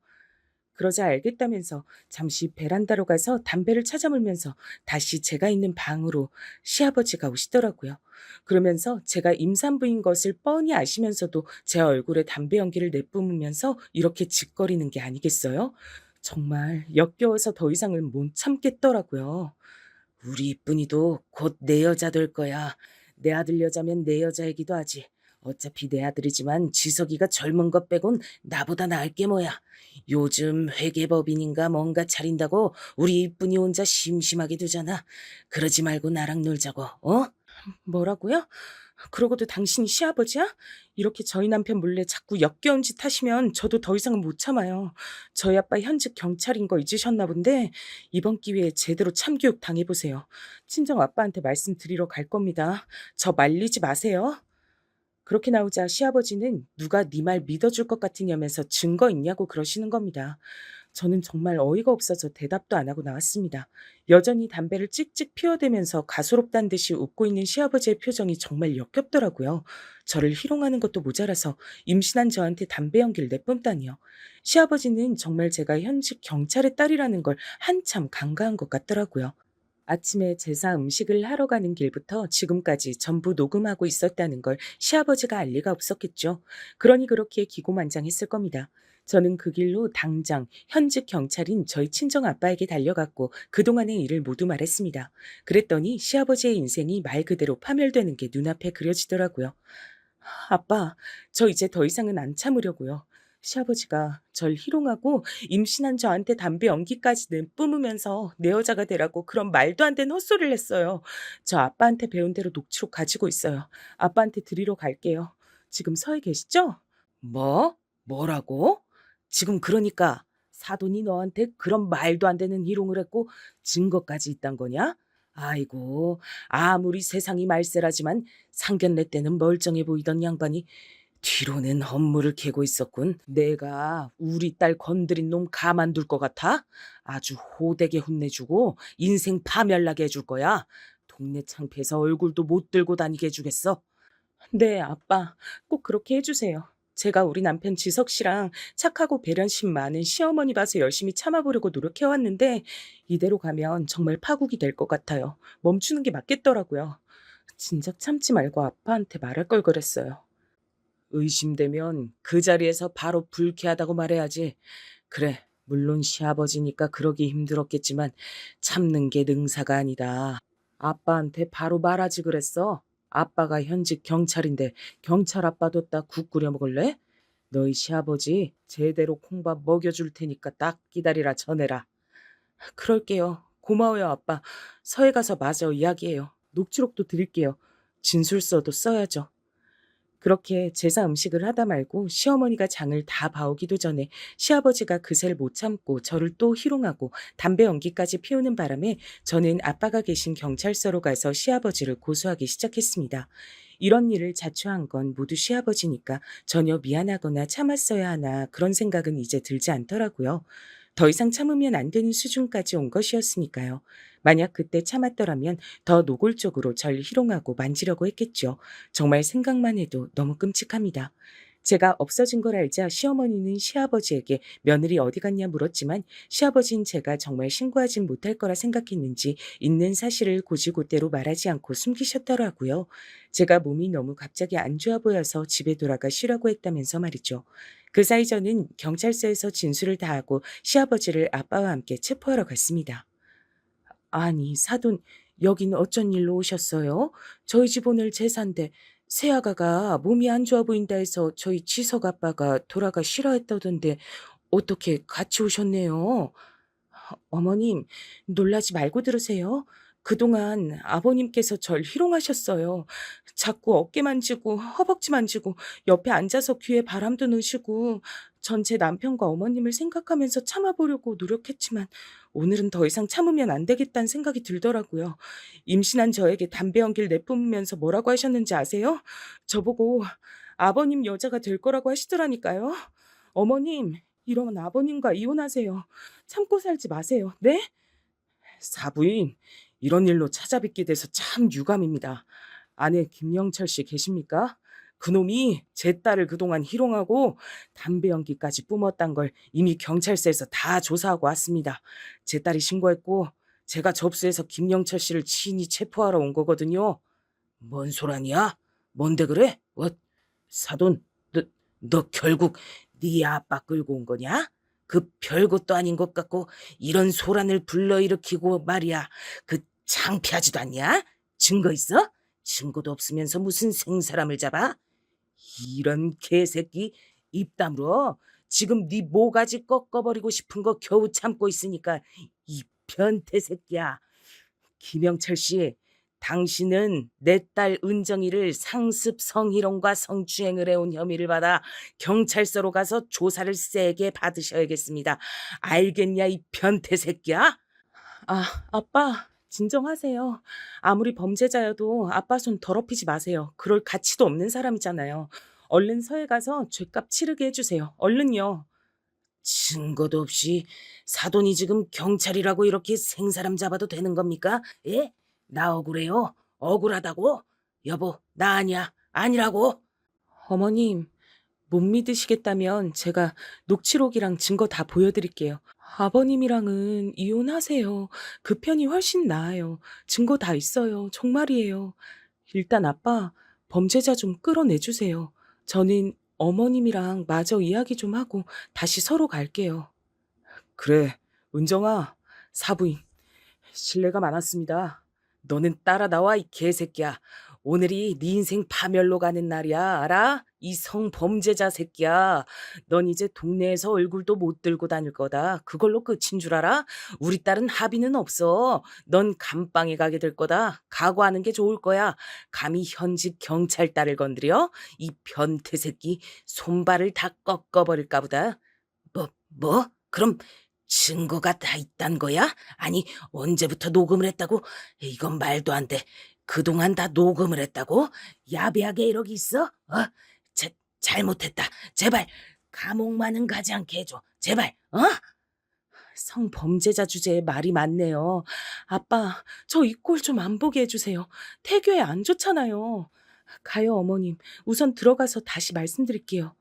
그러자 알겠다면서 잠시 베란다로 가서 담배를 찾아 물면서 다시 제가 있는 방으로 시아버지가 오시더라고요. 그러면서 제가 임산부인 것을 뻔히 아시면서도 제 얼굴에 담배 연기를 내뿜으면서 이렇게 짓거리는 게 아니겠어요? 정말 역겨워서 더 이상은 못 참겠더라고요. 우리 이쁜이도 곧 내 여자 될 거야. 내 아들 여자면 내 여자이기도 하지. 어차피 내 아들이지만 지석이가 젊은 것 빼곤 나보다 나을 게 뭐야. 요즘 회계법인인가 뭔가 차린다고 우리 이쁜이 혼자 심심하게 두잖아. 그러지 말고 나랑 놀자고, 어? 뭐라고요? 그러고도 당신이 시아버지야? 이렇게 저희 남편 몰래 자꾸 역겨운 짓 하시면 저도 더 이상은 못 참아요. 저희 아빠 현직 경찰인 거 잊으셨나 본데 이번 기회에 제대로 참교육 당해보세요. 친정 아빠한테 말씀드리러 갈 겁니다. 저 말리지 마세요. 그렇게 나오자 시아버지는 누가 네 말 믿어줄 것 같으냐면서 증거 있냐고 그러시는 겁니다. 저는 정말 어이가 없어서 대답도 안 하고 나왔습니다. 여전히 담배를 찍찍 피워대면서 가소롭다는 듯이 웃고 있는 시아버지의 표정이 정말 역겹더라고요. 저를 희롱하는 것도 모자라서 임신한 저한테 담배 연기를 내뿜다니요. 시아버지는 정말 제가 현직 경찰의 딸이라는 걸 한참 간과한 것 같더라고요. 아침에 제사 음식을 하러 가는 길부터 지금까지 전부 녹음하고 있었다는 걸 시아버지가 알 리가 없었겠죠. 그러니 그렇게 기고만장했을 겁니다. 저는 그 길로 당장 현직 경찰인 저희 친정 아빠에게 달려갔고 그동안의 일을 모두 말했습니다. 그랬더니 시아버지의 인생이 말 그대로 파멸되는 게 눈앞에 그려지더라고요. 아빠, 저 이제 더 이상은 안 참으려고요. 시아버지가 절 희롱하고 임신한 저한테 담배 연기까지 내뿜으면서 내 여자가 되라고 그런 말도 안 되는 헛소리를 했어요. 저 아빠한테 배운 대로 녹취록 가지고 있어요. 아빠한테 드리러 갈게요. 지금 서에 계시죠? 뭐? 뭐라고? 지금 그러니까 사돈이 너한테 그런 말도 안 되는 희롱을 했고 증거까지 있단 거냐? 아이고, 아무리 세상이 말세라지만 상견례 때는 멀쩡해 보이던 양반이 뒤로는 업무를 캐고 있었군. 내가 우리 딸 건드린 놈 가만둘 것 같아? 아주 호되게 혼내주고 인생 파멸나게 해줄 거야. 동네 창피해서 얼굴도 못 들고 다니게 해주겠어. 네, 아빠. 꼭 그렇게 해주세요. 제가 우리 남편 지석 씨랑 착하고 배려심 많은 시어머니 봐서 열심히 참아보려고 노력해왔는데 이대로 가면 정말 파국이 될 것 같아요. 멈추는 게 맞겠더라고요. 진작 참지 말고 아빠한테 말할 걸 그랬어요. 의심되면 그 자리에서 바로 불쾌하다고 말해야지. 그래, 물론 시아버지니까 그러기 힘들었겠지만 참는 게 능사가 아니다. 아빠한테 바로 말하지 그랬어. 아빠가 현직 경찰인데 경찰 아빠 뒀다 국 끓여 먹을래? 너희 시아버지 제대로 콩밥 먹여줄 테니까 딱 기다리라 전해라. 그럴게요. 고마워요, 아빠. 서해 가서 마저 이야기해요. 녹취록도 드릴게요. 진술서도 써야죠. 그렇게 제사 음식을 하다 말고 시어머니가 장을 다 봐오기도 전에 시아버지가 그새를 못 참고 저를 또 희롱하고 담배 연기까지 피우는 바람에 저는 아빠가 계신 경찰서로 가서 시아버지를 고소하기 시작했습니다. 이런 일을 자초한 건 모두 시아버지니까 전혀 미안하거나 참았어야 하나 그런 생각은 이제 들지 않더라고요. 더 이상 참으면 안 되는 수준까지 온 것이었으니까요. 만약 그때 참았더라면 더 노골적으로 절 희롱하고 만지려고 했겠죠. 정말 생각만 해도 너무 끔찍합니다. 제가 없어진 걸 알자 시어머니는 시아버지에게 며느리 어디 갔냐 물었지만 시아버지는 제가 정말 신고하진 못할 거라 생각했는지 있는 사실을 곧이곧대로 말하지 않고 숨기셨더라고요. 제가 몸이 너무 갑자기 안 좋아 보여서 집에 돌아가 쉬라고 했다면서 말이죠. 그 사이 저는 경찰서에서 진술을 다하고 시아버지를 아빠와 함께 체포하러 갔습니다. 아니, 사돈, 여긴 어쩐 일로 오셨어요? 저희 집 오늘 제사인데 새아가가 몸이 안 좋아 보인다 해서 저희 지석 아빠가 돌아가 쉬라 했다던데 어떻게 같이 오셨네요? 어머님, 놀라지 말고 들으세요. 그동안 아버님께서 절 희롱하셨어요. 자꾸 어깨 만지고 허벅지 만지고 옆에 앉아서 귀에 바람도 넣으시고 전 제 남편과 어머님을 생각하면서 참아보려고 노력했지만 오늘은 더 이상 참으면 안 되겠다는 생각이 들더라고요. 임신한 저에게 담배 연기를 내뿜으면서 뭐라고 하셨는지 아세요? 저보고 아버님 여자가 될 거라고 하시더라니까요. 어머님, 이러면 아버님과 이혼하세요. 참고 살지 마세요. 네? 사부인, 이런 일로 찾아뵙게 돼서 참 유감입니다. 아내 김영철 씨 계십니까? 그놈이 제 딸을 그동안 희롱하고 담배 연기까지 뿜었단 걸 이미 경찰서에서 다 조사하고 왔습니다. 제 딸이 신고했고 제가 접수해서 김영철 씨를 친히 체포하러 온 거거든요. 뭔 소란이야? 뭔데 그래? 사돈, 너 결국 네 아빠 끌고 온 거냐? 그 별것도 아닌 것 같고 이런 소란을 불러일으키고 말이야. 그 창피하지도 않냐? 증거 있어? 증거도 없으면서 무슨 생사람을 잡아? 이런 개새끼 입 다물어. 지금 네 모가지 꺾어버리고 싶은 거 겨우 참고 있으니까 이 변태 새끼야. 김영철 씨, 당신은 내 딸 은정이를 상습 성희롱과 성추행을 해온 혐의를 받아 경찰서로 가서 조사를 세게 받으셔야겠습니다. 알겠냐, 이 변태 새끼야? 아빠, 진정하세요. 아무리 범죄자여도 아빠 손 더럽히지 마세요. 그럴 가치도 없는 사람이잖아요. 얼른 서해 가서 죗값 치르게 해주세요. 얼른요. 증거도 없이 사돈이 지금 경찰이라고 이렇게 생사람 잡아도 되는 겁니까? 예? 나 억울해요. 억울하다고? 여보, 나 아니야. 아니라고? 어머님, 못 믿으시겠다면 제가 녹취록이랑 증거 다 보여드릴게요. 아버님이랑은 이혼하세요. 그 편이 훨씬 나아요. 증거 다 있어요. 정말이에요. 일단 아빠, 범죄자 좀 끌어내주세요. 저는 어머님이랑 마저 이야기 좀 하고 다시 서로 갈게요. 그래, 은정아, 사부인. 실례가 많았습니다. 너는 따라 나와, 이 개새끼야. 오늘이 네 인생 파멸로 가는 날이야, 알아? 이 성범죄자 새끼야. 넌 이제 동네에서 얼굴도 못 들고 다닐 거다. 그걸로 끝인 줄 알아? 우리 딸은 합의는 없어. 넌 감방에 가게 될 거다. 각오하는 게 좋을 거야. 감히 현직 경찰 딸을 건드려? 이 변태 새끼 손발을 다 꺾어버릴까 보다. 뭐? 그럼 증거가 다 있단 거야? 아니, 언제부터 녹음을 했다고? 이건 말도 안 돼. 그동안 다 녹음을 했다고? 야비하게 이러기 있어? 잘못했다. 제발 감옥만은 가지 않게 해줘. 제발, 어? 성범죄자 주제에 말이 많네요. 아빠, 저 이 꼴 좀 안 보게 해주세요. 태교에 안 좋잖아요. 가요, 어머님. 우선 들어가서 다시 말씀드릴게요.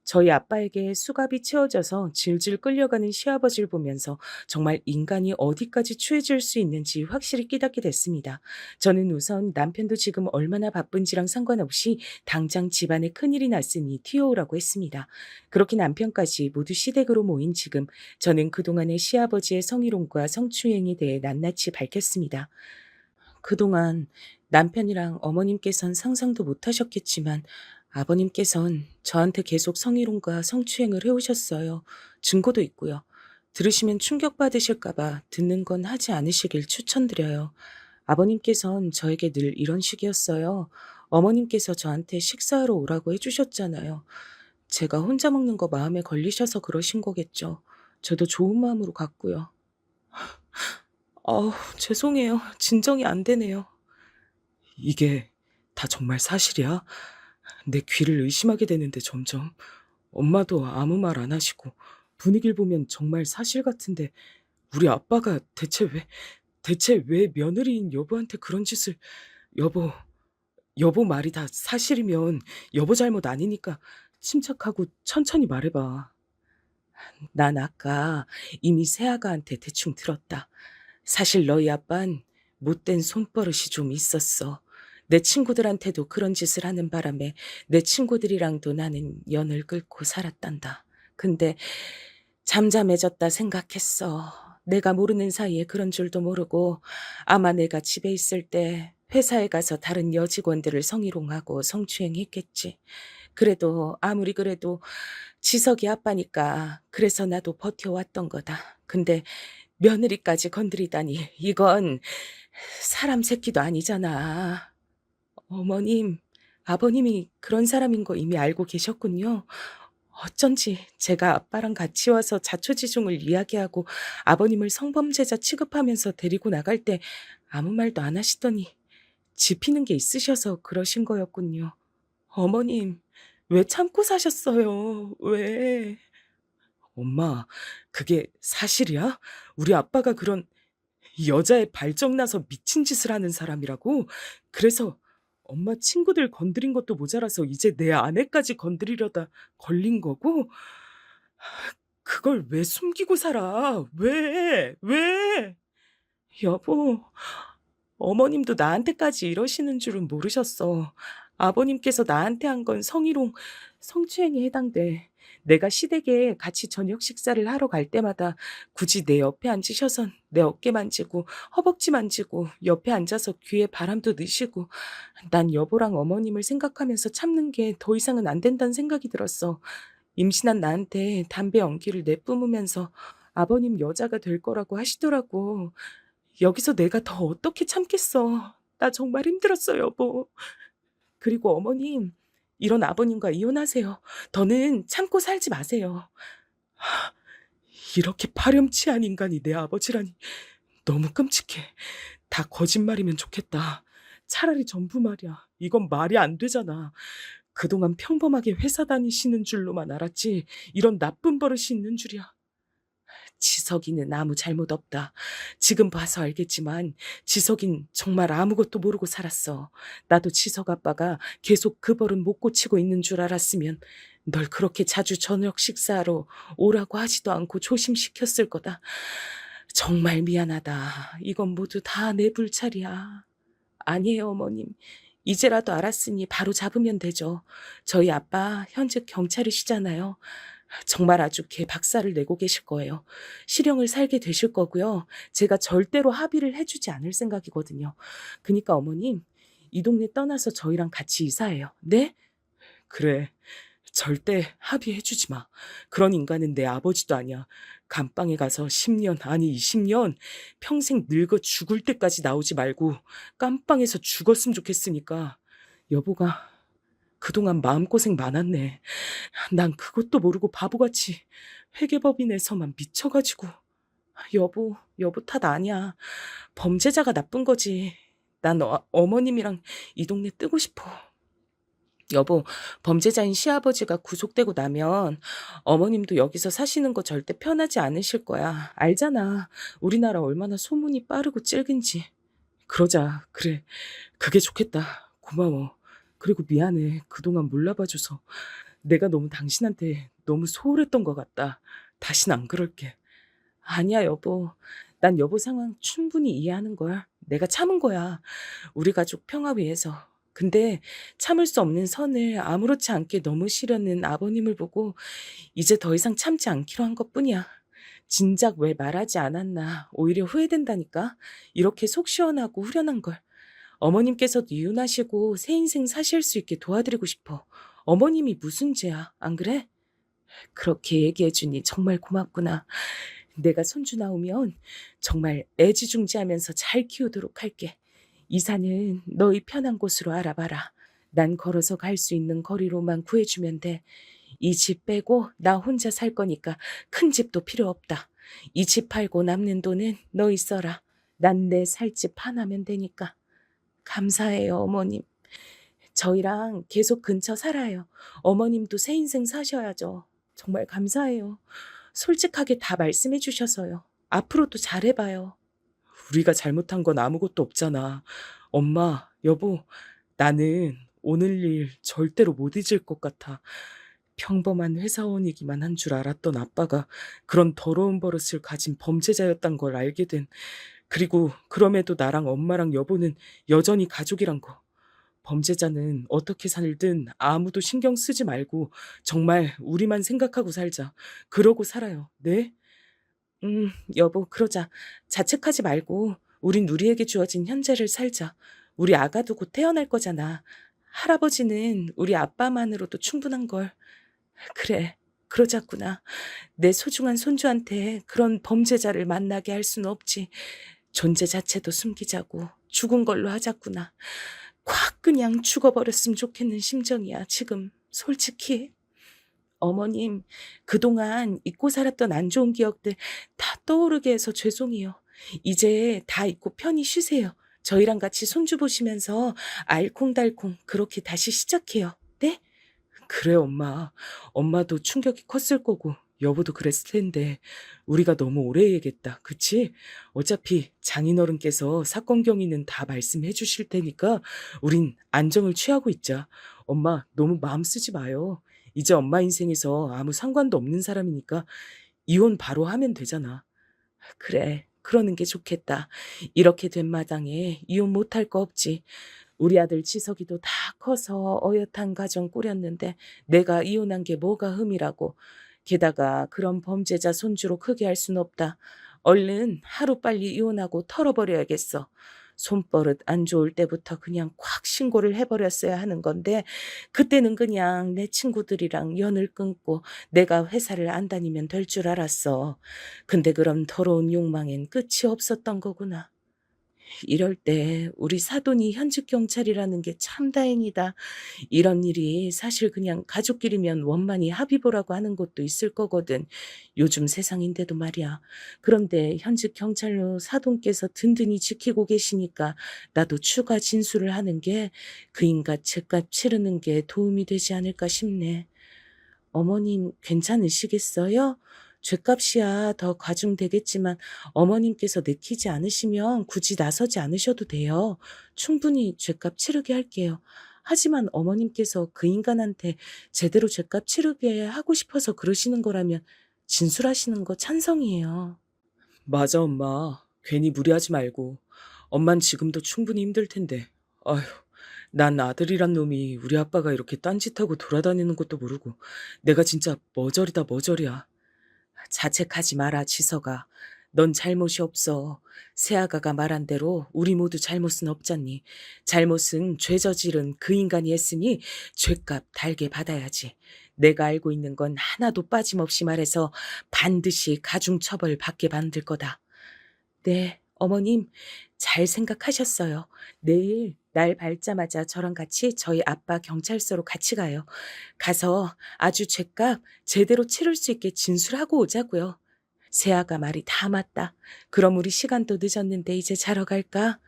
저희 아빠에게 수갑이 채워져서 질질 끌려가는 시아버지를 보면서 정말 인간이 어디까지 추해질 수 있는지 확실히 깨닫게 됐습니다. 저는 우선 남편도 지금 얼마나 바쁜지랑 상관없이 당장 집안에 큰일이 났으니 튀어오라고 했습니다. 그렇게 남편까지 모두 시댁으로 모인 지금 저는 그동안의 시아버지의 성희롱과 성추행에 대해 낱낱이 밝혔습니다. 그동안 남편이랑 어머님께선 상상도 못하셨겠지만 아버님께선 저한테 계속 성희롱과 성추행을 해오셨어요. 증거도 있고요. 들으시면 충격받으실까봐 듣는 건 하지 않으시길 추천드려요. 아버님께선 저에게 늘 이런 식이었어요. 어머님께서 저한테 식사하러 오라고 해주셨잖아요. 제가 혼자 먹는 거 마음에 걸리셔서 그러신 거겠죠. 저도 좋은 마음으로 갔고요. 죄송해요. 진정이 안 되네요. 이게 다 정말 사실이야? 내 귀를 의심하게 되는데 점점. 엄마도 아무 말 안 하시고 분위기를 보면 정말 사실 같은데 우리 아빠가 대체 왜 며느리인 여보한테 그런 짓을. 여보 말이 다 사실이면 여보 잘못 아니니까 침착하고 천천히 말해봐. 난 아까 이미 새아가한테 대충 들었다. 사실 너희 아빤 못된 손버릇이 좀 있었어. 내 친구들한테도 그런 짓을 하는 바람에 내 친구들이랑도 나는 연을 끊고 살았단다. 근데 잠잠해졌다 생각했어. 내가 모르는 사이에 그런 줄도 모르고 아마 내가 집에 있을 때 회사에 가서 다른 여직원들을 성희롱하고 성추행했겠지. 그래도 아무리 그래도 지석이 아빠니까 그래서 나도 버텨왔던 거다. 근데 며느리까지 건드리다니 이건 사람 새끼도 아니잖아. 어머님, 아버님이 그런 사람인 거 이미 알고 계셨군요. 어쩐지 제가 아빠랑 같이 와서 자초지종을 이야기하고 아버님을 성범죄자 취급하면서 데리고 나갈 때 아무 말도 안 하시더니 짚히는 게 있으셔서 그러신 거였군요. 어머님, 왜 참고 사셨어요? 왜? 엄마, 그게 사실이야? 우리 아빠가 그런 여자의 발정나서 미친 짓을 하는 사람이라고? 그래서 엄마 친구들 건드린 것도 모자라서 이제 내 아내까지 건드리려다 걸린 거고? 그걸 왜 숨기고 살아? 왜? 여보, 어머님도 나한테까지 이러시는 줄은 모르셨어. 아버님께서 나한테 한 건 성희롱, 성추행에 해당돼. 내가 시댁에 같이 저녁 식사를 하러 갈 때마다 굳이 내 옆에 앉으셔선 내 어깨 만지고 허벅지 만지고 옆에 앉아서 귀에 바람도 넣으시고 난 여보랑 어머님을 생각하면서 참는 게 더 이상은 안 된다는 생각이 들었어. 임신한 나한테 담배 연기를 내뿜으면서 아버님 여자가 될 거라고 하시더라고. 여기서 내가 더 어떻게 참겠어. 나 정말 힘들었어, 여보. 그리고 어머님, 이런 아버님과 이혼하세요. 더는 참고 살지 마세요. 이렇게 파렴치한 인간이 내 아버지라니 너무 끔찍해. 다 거짓말이면 좋겠다. 차라리 전부 말이야. 이건 말이 안 되잖아. 그동안 평범하게 회사 다니시는 줄로만 알았지 이런 나쁜 버릇이 있는 줄이야. 지석이는 아무 잘못 없다. 지금 봐서 알겠지만 지석인 정말 아무것도 모르고 살았어. 나도 지석 아빠가 계속 그 버릇 못 고치고 있는 줄 알았으면 널 그렇게 자주 저녁 식사하러 오라고 하지도 않고 조심시켰을 거다. 정말 미안하다. 이건 모두 다 내 불찰이야. 아니에요, 어머님. 이제라도 알았으니 바로 잡으면 되죠. 저희 아빠 현직 경찰이시잖아요. 정말 아주 개 박살을 내고 계실 거예요. 실형을 살게 되실 거고요. 제가 절대로 합의를 해주지 않을 생각이거든요. 그러니까 어머님, 이 동네 떠나서 저희랑 같이 이사해요. 네? 그래. 절대 합의해주지 마. 그런 인간은 내 아버지도 아니야. 감방에 가서 10년, 아니 20년, 평생 늙어 죽을 때까지 나오지 말고 깜빵에서 죽었으면 좋겠으니까. 여보가 그동안 마음고생 많았네. 난 그것도 모르고 바보같이 회계법인에서만 미쳐가지고. 여보 탓 아니야. 범죄자가 나쁜 거지. 난 어머님이랑 이 동네 뜨고 싶어. 여보, 범죄자인 시아버지가 구속되고 나면 어머님도 여기서 사시는 거 절대 편하지 않으실 거야. 알잖아. 우리나라 얼마나 소문이 빠르고 찔긴지. 그러자. 그래. 그게 좋겠다. 고마워. 그리고 미안해. 그동안 몰라봐줘서. 내가 너무 당신한테 너무 소홀했던 것 같다. 다신 안 그럴게. 아니야, 여보. 난 여보 상황 충분히 이해하는 걸. 내가 참은 거야. 우리 가족 평화 위해서. 근데 참을 수 없는 선을 아무렇지 않게 넘으시려는 아버님을 보고 이제 더 이상 참지 않기로 한 것뿐이야. 진작 왜 말하지 않았나. 오히려 후회된다니까. 이렇게 속 시원하고 후련한 걸. 어머님께서도 이혼하시고 새 인생 사실 수 있게 도와드리고 싶어. 어머님이 무슨 죄야, 안 그래? 그렇게 얘기해주니 정말 고맙구나. 내가 손주 나오면 정말 애지중지하면서 잘 키우도록 할게. 이사는 너희 편한 곳으로 알아봐라. 난 걸어서 갈 수 있는 거리로만 구해주면 돼. 이 집 빼고 나 혼자 살 거니까 큰 집도 필요 없다. 이 집 팔고 남는 돈은 너희 써라. 난 내 살 집 하나면 되니까. 감사해요, 어머님. 저희랑 계속 근처 살아요. 어머님도 새 인생 사셔야죠. 정말 감사해요. 솔직하게 다 말씀해 주셔서요. 앞으로도 잘해봐요. 우리가 잘못한 건 아무것도 없잖아. 엄마, 여보, 나는 오늘 일 절대로 못 잊을 것 같아. 평범한 회사원이기만 한 줄 알았던 아빠가 그런 더러운 버릇을 가진 범죄자였단 걸 알게 된. 그리고 그럼에도 나랑 엄마랑 여보는 여전히 가족이란 거. 범죄자는 어떻게 살든 아무도 신경 쓰지 말고 정말 우리만 생각하고 살자. 그러고 살아요. 네? 여보, 그러자. 자책하지 말고 우린 우리에게 주어진 현재를 살자. 우리 아가도 곧 태어날 거잖아. 할아버지는 우리 아빠만으로도 충분한 걸. 그래, 그러자꾸나. 내 소중한 손주한테 그런 범죄자를 만나게 할 수는 없지. 존재 자체도 숨기자고 죽은 걸로 하자꾸나. 콱 그냥 죽어버렸으면 좋겠는 심정이야, 지금. 솔직히. 어머님, 그동안 잊고 살았던 안 좋은 기억들 다 떠오르게 해서 죄송해요. 이제 다 잊고 편히 쉬세요. 저희랑 같이 손주 보시면서 알콩달콩 그렇게 다시 시작해요. 네? 그래, 엄마. 엄마도 충격이 컸을 거고 여보도 그랬을 텐데 우리가 너무 오래 얘기했다. 그치? 어차피 장인어른께서 사건 경위는 다 말씀해 주실 테니까 우린 안정을 취하고 있자. 엄마 너무 마음 쓰지 마요. 이제 엄마 인생에서 아무 상관도 없는 사람이니까 이혼 바로 하면 되잖아. 그래, 그러는 게 좋겠다. 이렇게 된 마당에 이혼 못할 거 없지. 우리 아들 지석이도 다 커서 어엿한 가정 꾸렸는데 내가 이혼한 게 뭐가 흠이라고. 게다가 그런 범죄자 손주로 크게 할 순 없다. 얼른 하루빨리 이혼하고 털어버려야겠어. 손버릇 안 좋을 때부터 그냥 콱 신고를 해버렸어야 하는 건데 그때는 그냥 내 친구들이랑 연을 끊고 내가 회사를 안 다니면 될 줄 알았어. 근데 그런 더러운 욕망엔 끝이 없었던 거구나. 이럴 때 우리 사돈이 현직 경찰이라는 게 참 다행이다. 이런 일이 사실 그냥 가족끼리면 원만히 합의 보라고 하는 곳도 있을 거거든. 요즘 세상인데도 말이야. 그런데 현직 경찰로 사돈께서 든든히 지키고 계시니까 나도 추가 진술을 하는 게 그 인간 죗값 치르는 게 도움이 되지 않을까 싶네. 어머님 괜찮으시겠어요? 죗값이야 더 과중되겠지만 어머님께서 내키지 않으시면 굳이 나서지 않으셔도 돼요. 충분히 죗값 치르게 할게요. 하지만 어머님께서 그 인간한테 제대로 죗값 치르게 하고 싶어서 그러시는 거라면 진술하시는 거 찬성이에요. 맞아, 엄마. 괜히 무리하지 말고. 엄만 지금도 충분히 힘들 텐데. 아휴, 난 아들이란 놈이 우리 아빠가 이렇게 딴짓하고 돌아다니는 것도 모르고 내가 진짜 머저리다 머저리야. 자책하지 마라, 지석아. 넌 잘못이 없어. 새아가가 말한 대로 우리 모두 잘못은 없잖니. 잘못은 죄 저지른 그 인간이 했으니 죄값 달게 받아야지. 내가 알고 있는 건 하나도 빠짐없이 말해서 반드시 가중처벌 받게 만들 거다. 네, 어머님, 잘 생각하셨어요. 내일 날 밝자마자 저랑 같이 저희 아빠 경찰서로 같이 가요. 가서 아주 죄값 제대로 치를 수 있게 진술하고 오자고요. 세아가 말이 다 맞다. 그럼 우리 시간도 늦었는데 이제 자러 갈까?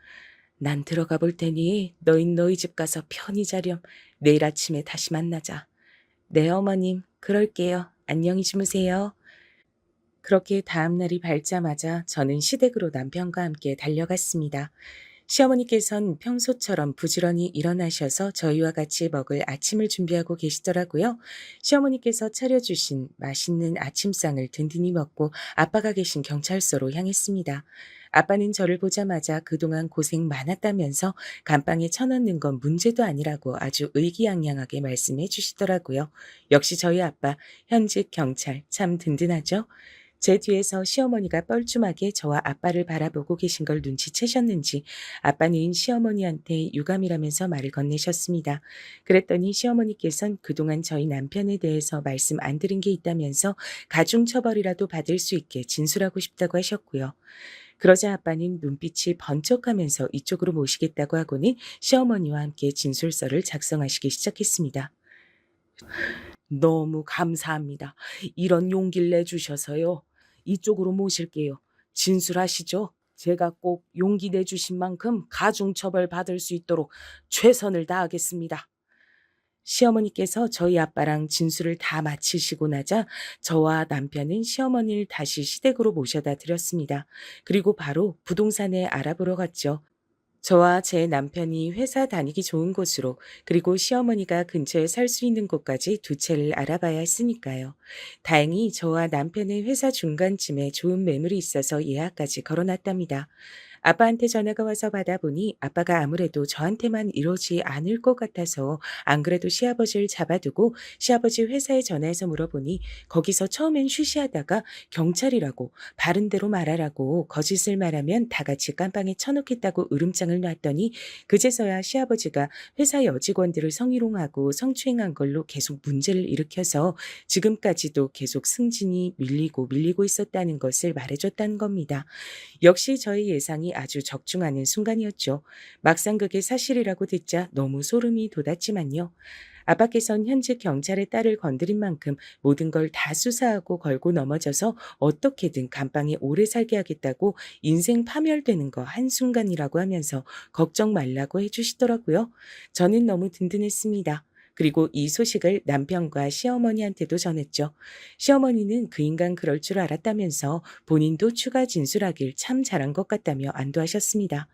난 들어가 볼 테니 너흰 너희 집 가서 편히 자렴. 내일 아침에 다시 만나자. 네, 어머님, 그럴게요. 안녕히 주무세요. 그렇게 다음 날이 밝자마자 저는 시댁으로 남편과 함께 달려갔습니다. 시어머니께선 평소처럼 부지런히 일어나셔서 저희와 같이 먹을 아침을 준비하고 계시더라고요. 시어머니께서 차려주신 맛있는 아침상을 든든히 먹고 아빠가 계신 경찰서로 향했습니다. 아빠는 저를 보자마자 그동안 고생 많았다면서 감방에 쳐넣는 건 문제도 아니라고 아주 의기양양하게 말씀해 주시더라고요. 역시 저희 아빠, 현직 경찰, 참 든든하죠? 제 뒤에서 시어머니가 뻘쭘하게 저와 아빠를 바라보고 계신 걸 눈치채셨는지 아빠는 시어머니한테 유감이라면서 말을 건네셨습니다. 그랬더니 시어머니께선 그동안 저희 남편에 대해서 말씀 안 드린 게 있다면서 가중처벌이라도 받을 수 있게 진술하고 싶다고 하셨고요. 그러자 아빠는 눈빛이 번쩍하면서 이쪽으로 모시겠다고 하고는 시어머니와 함께 진술서를 작성하시기 시작했습니다. 너무 감사합니다. 이런 용기를 내주셔서요. 이쪽으로 모실게요. 진술하시죠. 제가 꼭 용기 내주신 만큼 가중처벌 받을 수 있도록 최선을 다하겠습니다. 시어머니께서 저희 아빠랑 진술을 다 마치시고 나자 저와 남편은 시어머니를 다시 시댁으로 모셔다 드렸습니다. 그리고 바로 부동산에 알아보러 갔죠. 저와 제 남편이 회사 다니기 좋은 곳으로 그리고 시어머니가 근처에 살 수 있는 곳까지 두 채를 알아봐야 했으니까요. 다행히 저와 남편의 회사 중간쯤에 좋은 매물이 있어서 예약까지 걸어놨답니다. 아빠한테 전화가 와서 받아보니 아빠가 아무래도 저한테만 이러지 않을 것 같아서 안 그래도 시아버지를 잡아두고 시아버지 회사에 전화해서 물어보니 거기서 처음엔 쉬쉬하다가 경찰이라고 바른 대로 말하라고 거짓을 말하면 다 같이 깜빵에 쳐놓겠다고 으름장을 놨더니 그제서야 시아버지가 회사 여직원들을 성희롱하고 성추행한 걸로 계속 문제를 일으켜서 지금까지도 계속 승진이 밀리고 있었다는 것을 말해줬다는 겁니다. 역시 저의 예상이 아주 적중하는 순간이었죠. 막상 그게 사실이라고 듣자 너무 소름이 돋았지만요. 아빠께선 현직 경찰의 딸을 건드린 만큼 모든 걸 다 수사하고 걸고 넘어져서 어떻게든 감방에 오래 살게 하겠다고 인생 파멸되는 거 한순간이라고 하면서 걱정 말라고 해주시더라고요. 저는 너무 든든했습니다. 그리고 이 소식을 남편과 시어머니한테도 전했죠. 시어머니는 그 인간 그럴 줄 알았다면서 본인도 추가 진술하길 참 잘한 것 같다며 안도하셨습니다.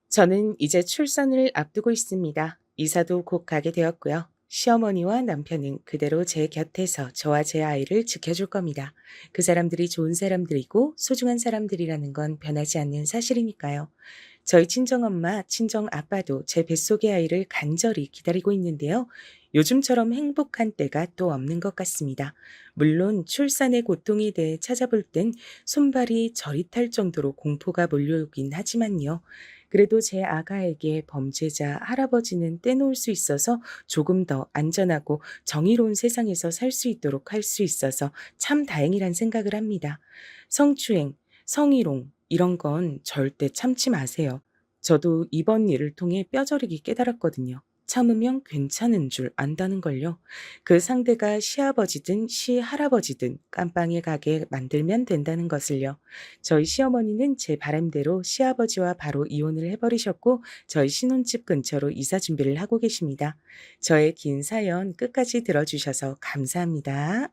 저는 이제 출산을 앞두고 있습니다. 이사도 곧 가게 되었고요. 시어머니와 남편은 그대로 제 곁에서 저와 제 아이를 지켜줄 겁니다. 그 사람들이 좋은 사람들이고 소중한 사람들이라는 건 변하지 않는 사실이니까요. 저희 친정엄마, 친정아빠도 제 뱃속의 아이를 간절히 기다리고 있는데요. 요즘처럼 행복한 때가 또 없는 것 같습니다. 물론 출산의 고통에 대해 찾아볼 땐 손발이 저릿할 정도로 공포가 몰려오긴 하지만요. 그래도 제 아가에게 범죄자 할아버지는 떼놓을 수 있어서 조금 더 안전하고 정의로운 세상에서 살 수 있도록 할 수 있어서 참 다행이란 생각을 합니다. 성추행, 성희롱 이런 건 절대 참지 마세요. 저도 이번 일을 통해 뼈저리게 깨달았거든요. 참으면 괜찮은 줄 안다는 걸요. 그 상대가 시아버지든 시할아버지든 깜빵에 가게 만들면 된다는 것을요. 저희 시어머니는 제 바람대로 시아버지와 바로 이혼을 해버리셨고 저희 신혼집 근처로 이사 준비를 하고 계십니다. 저의 긴 사연 끝까지 들어주셔서 감사합니다.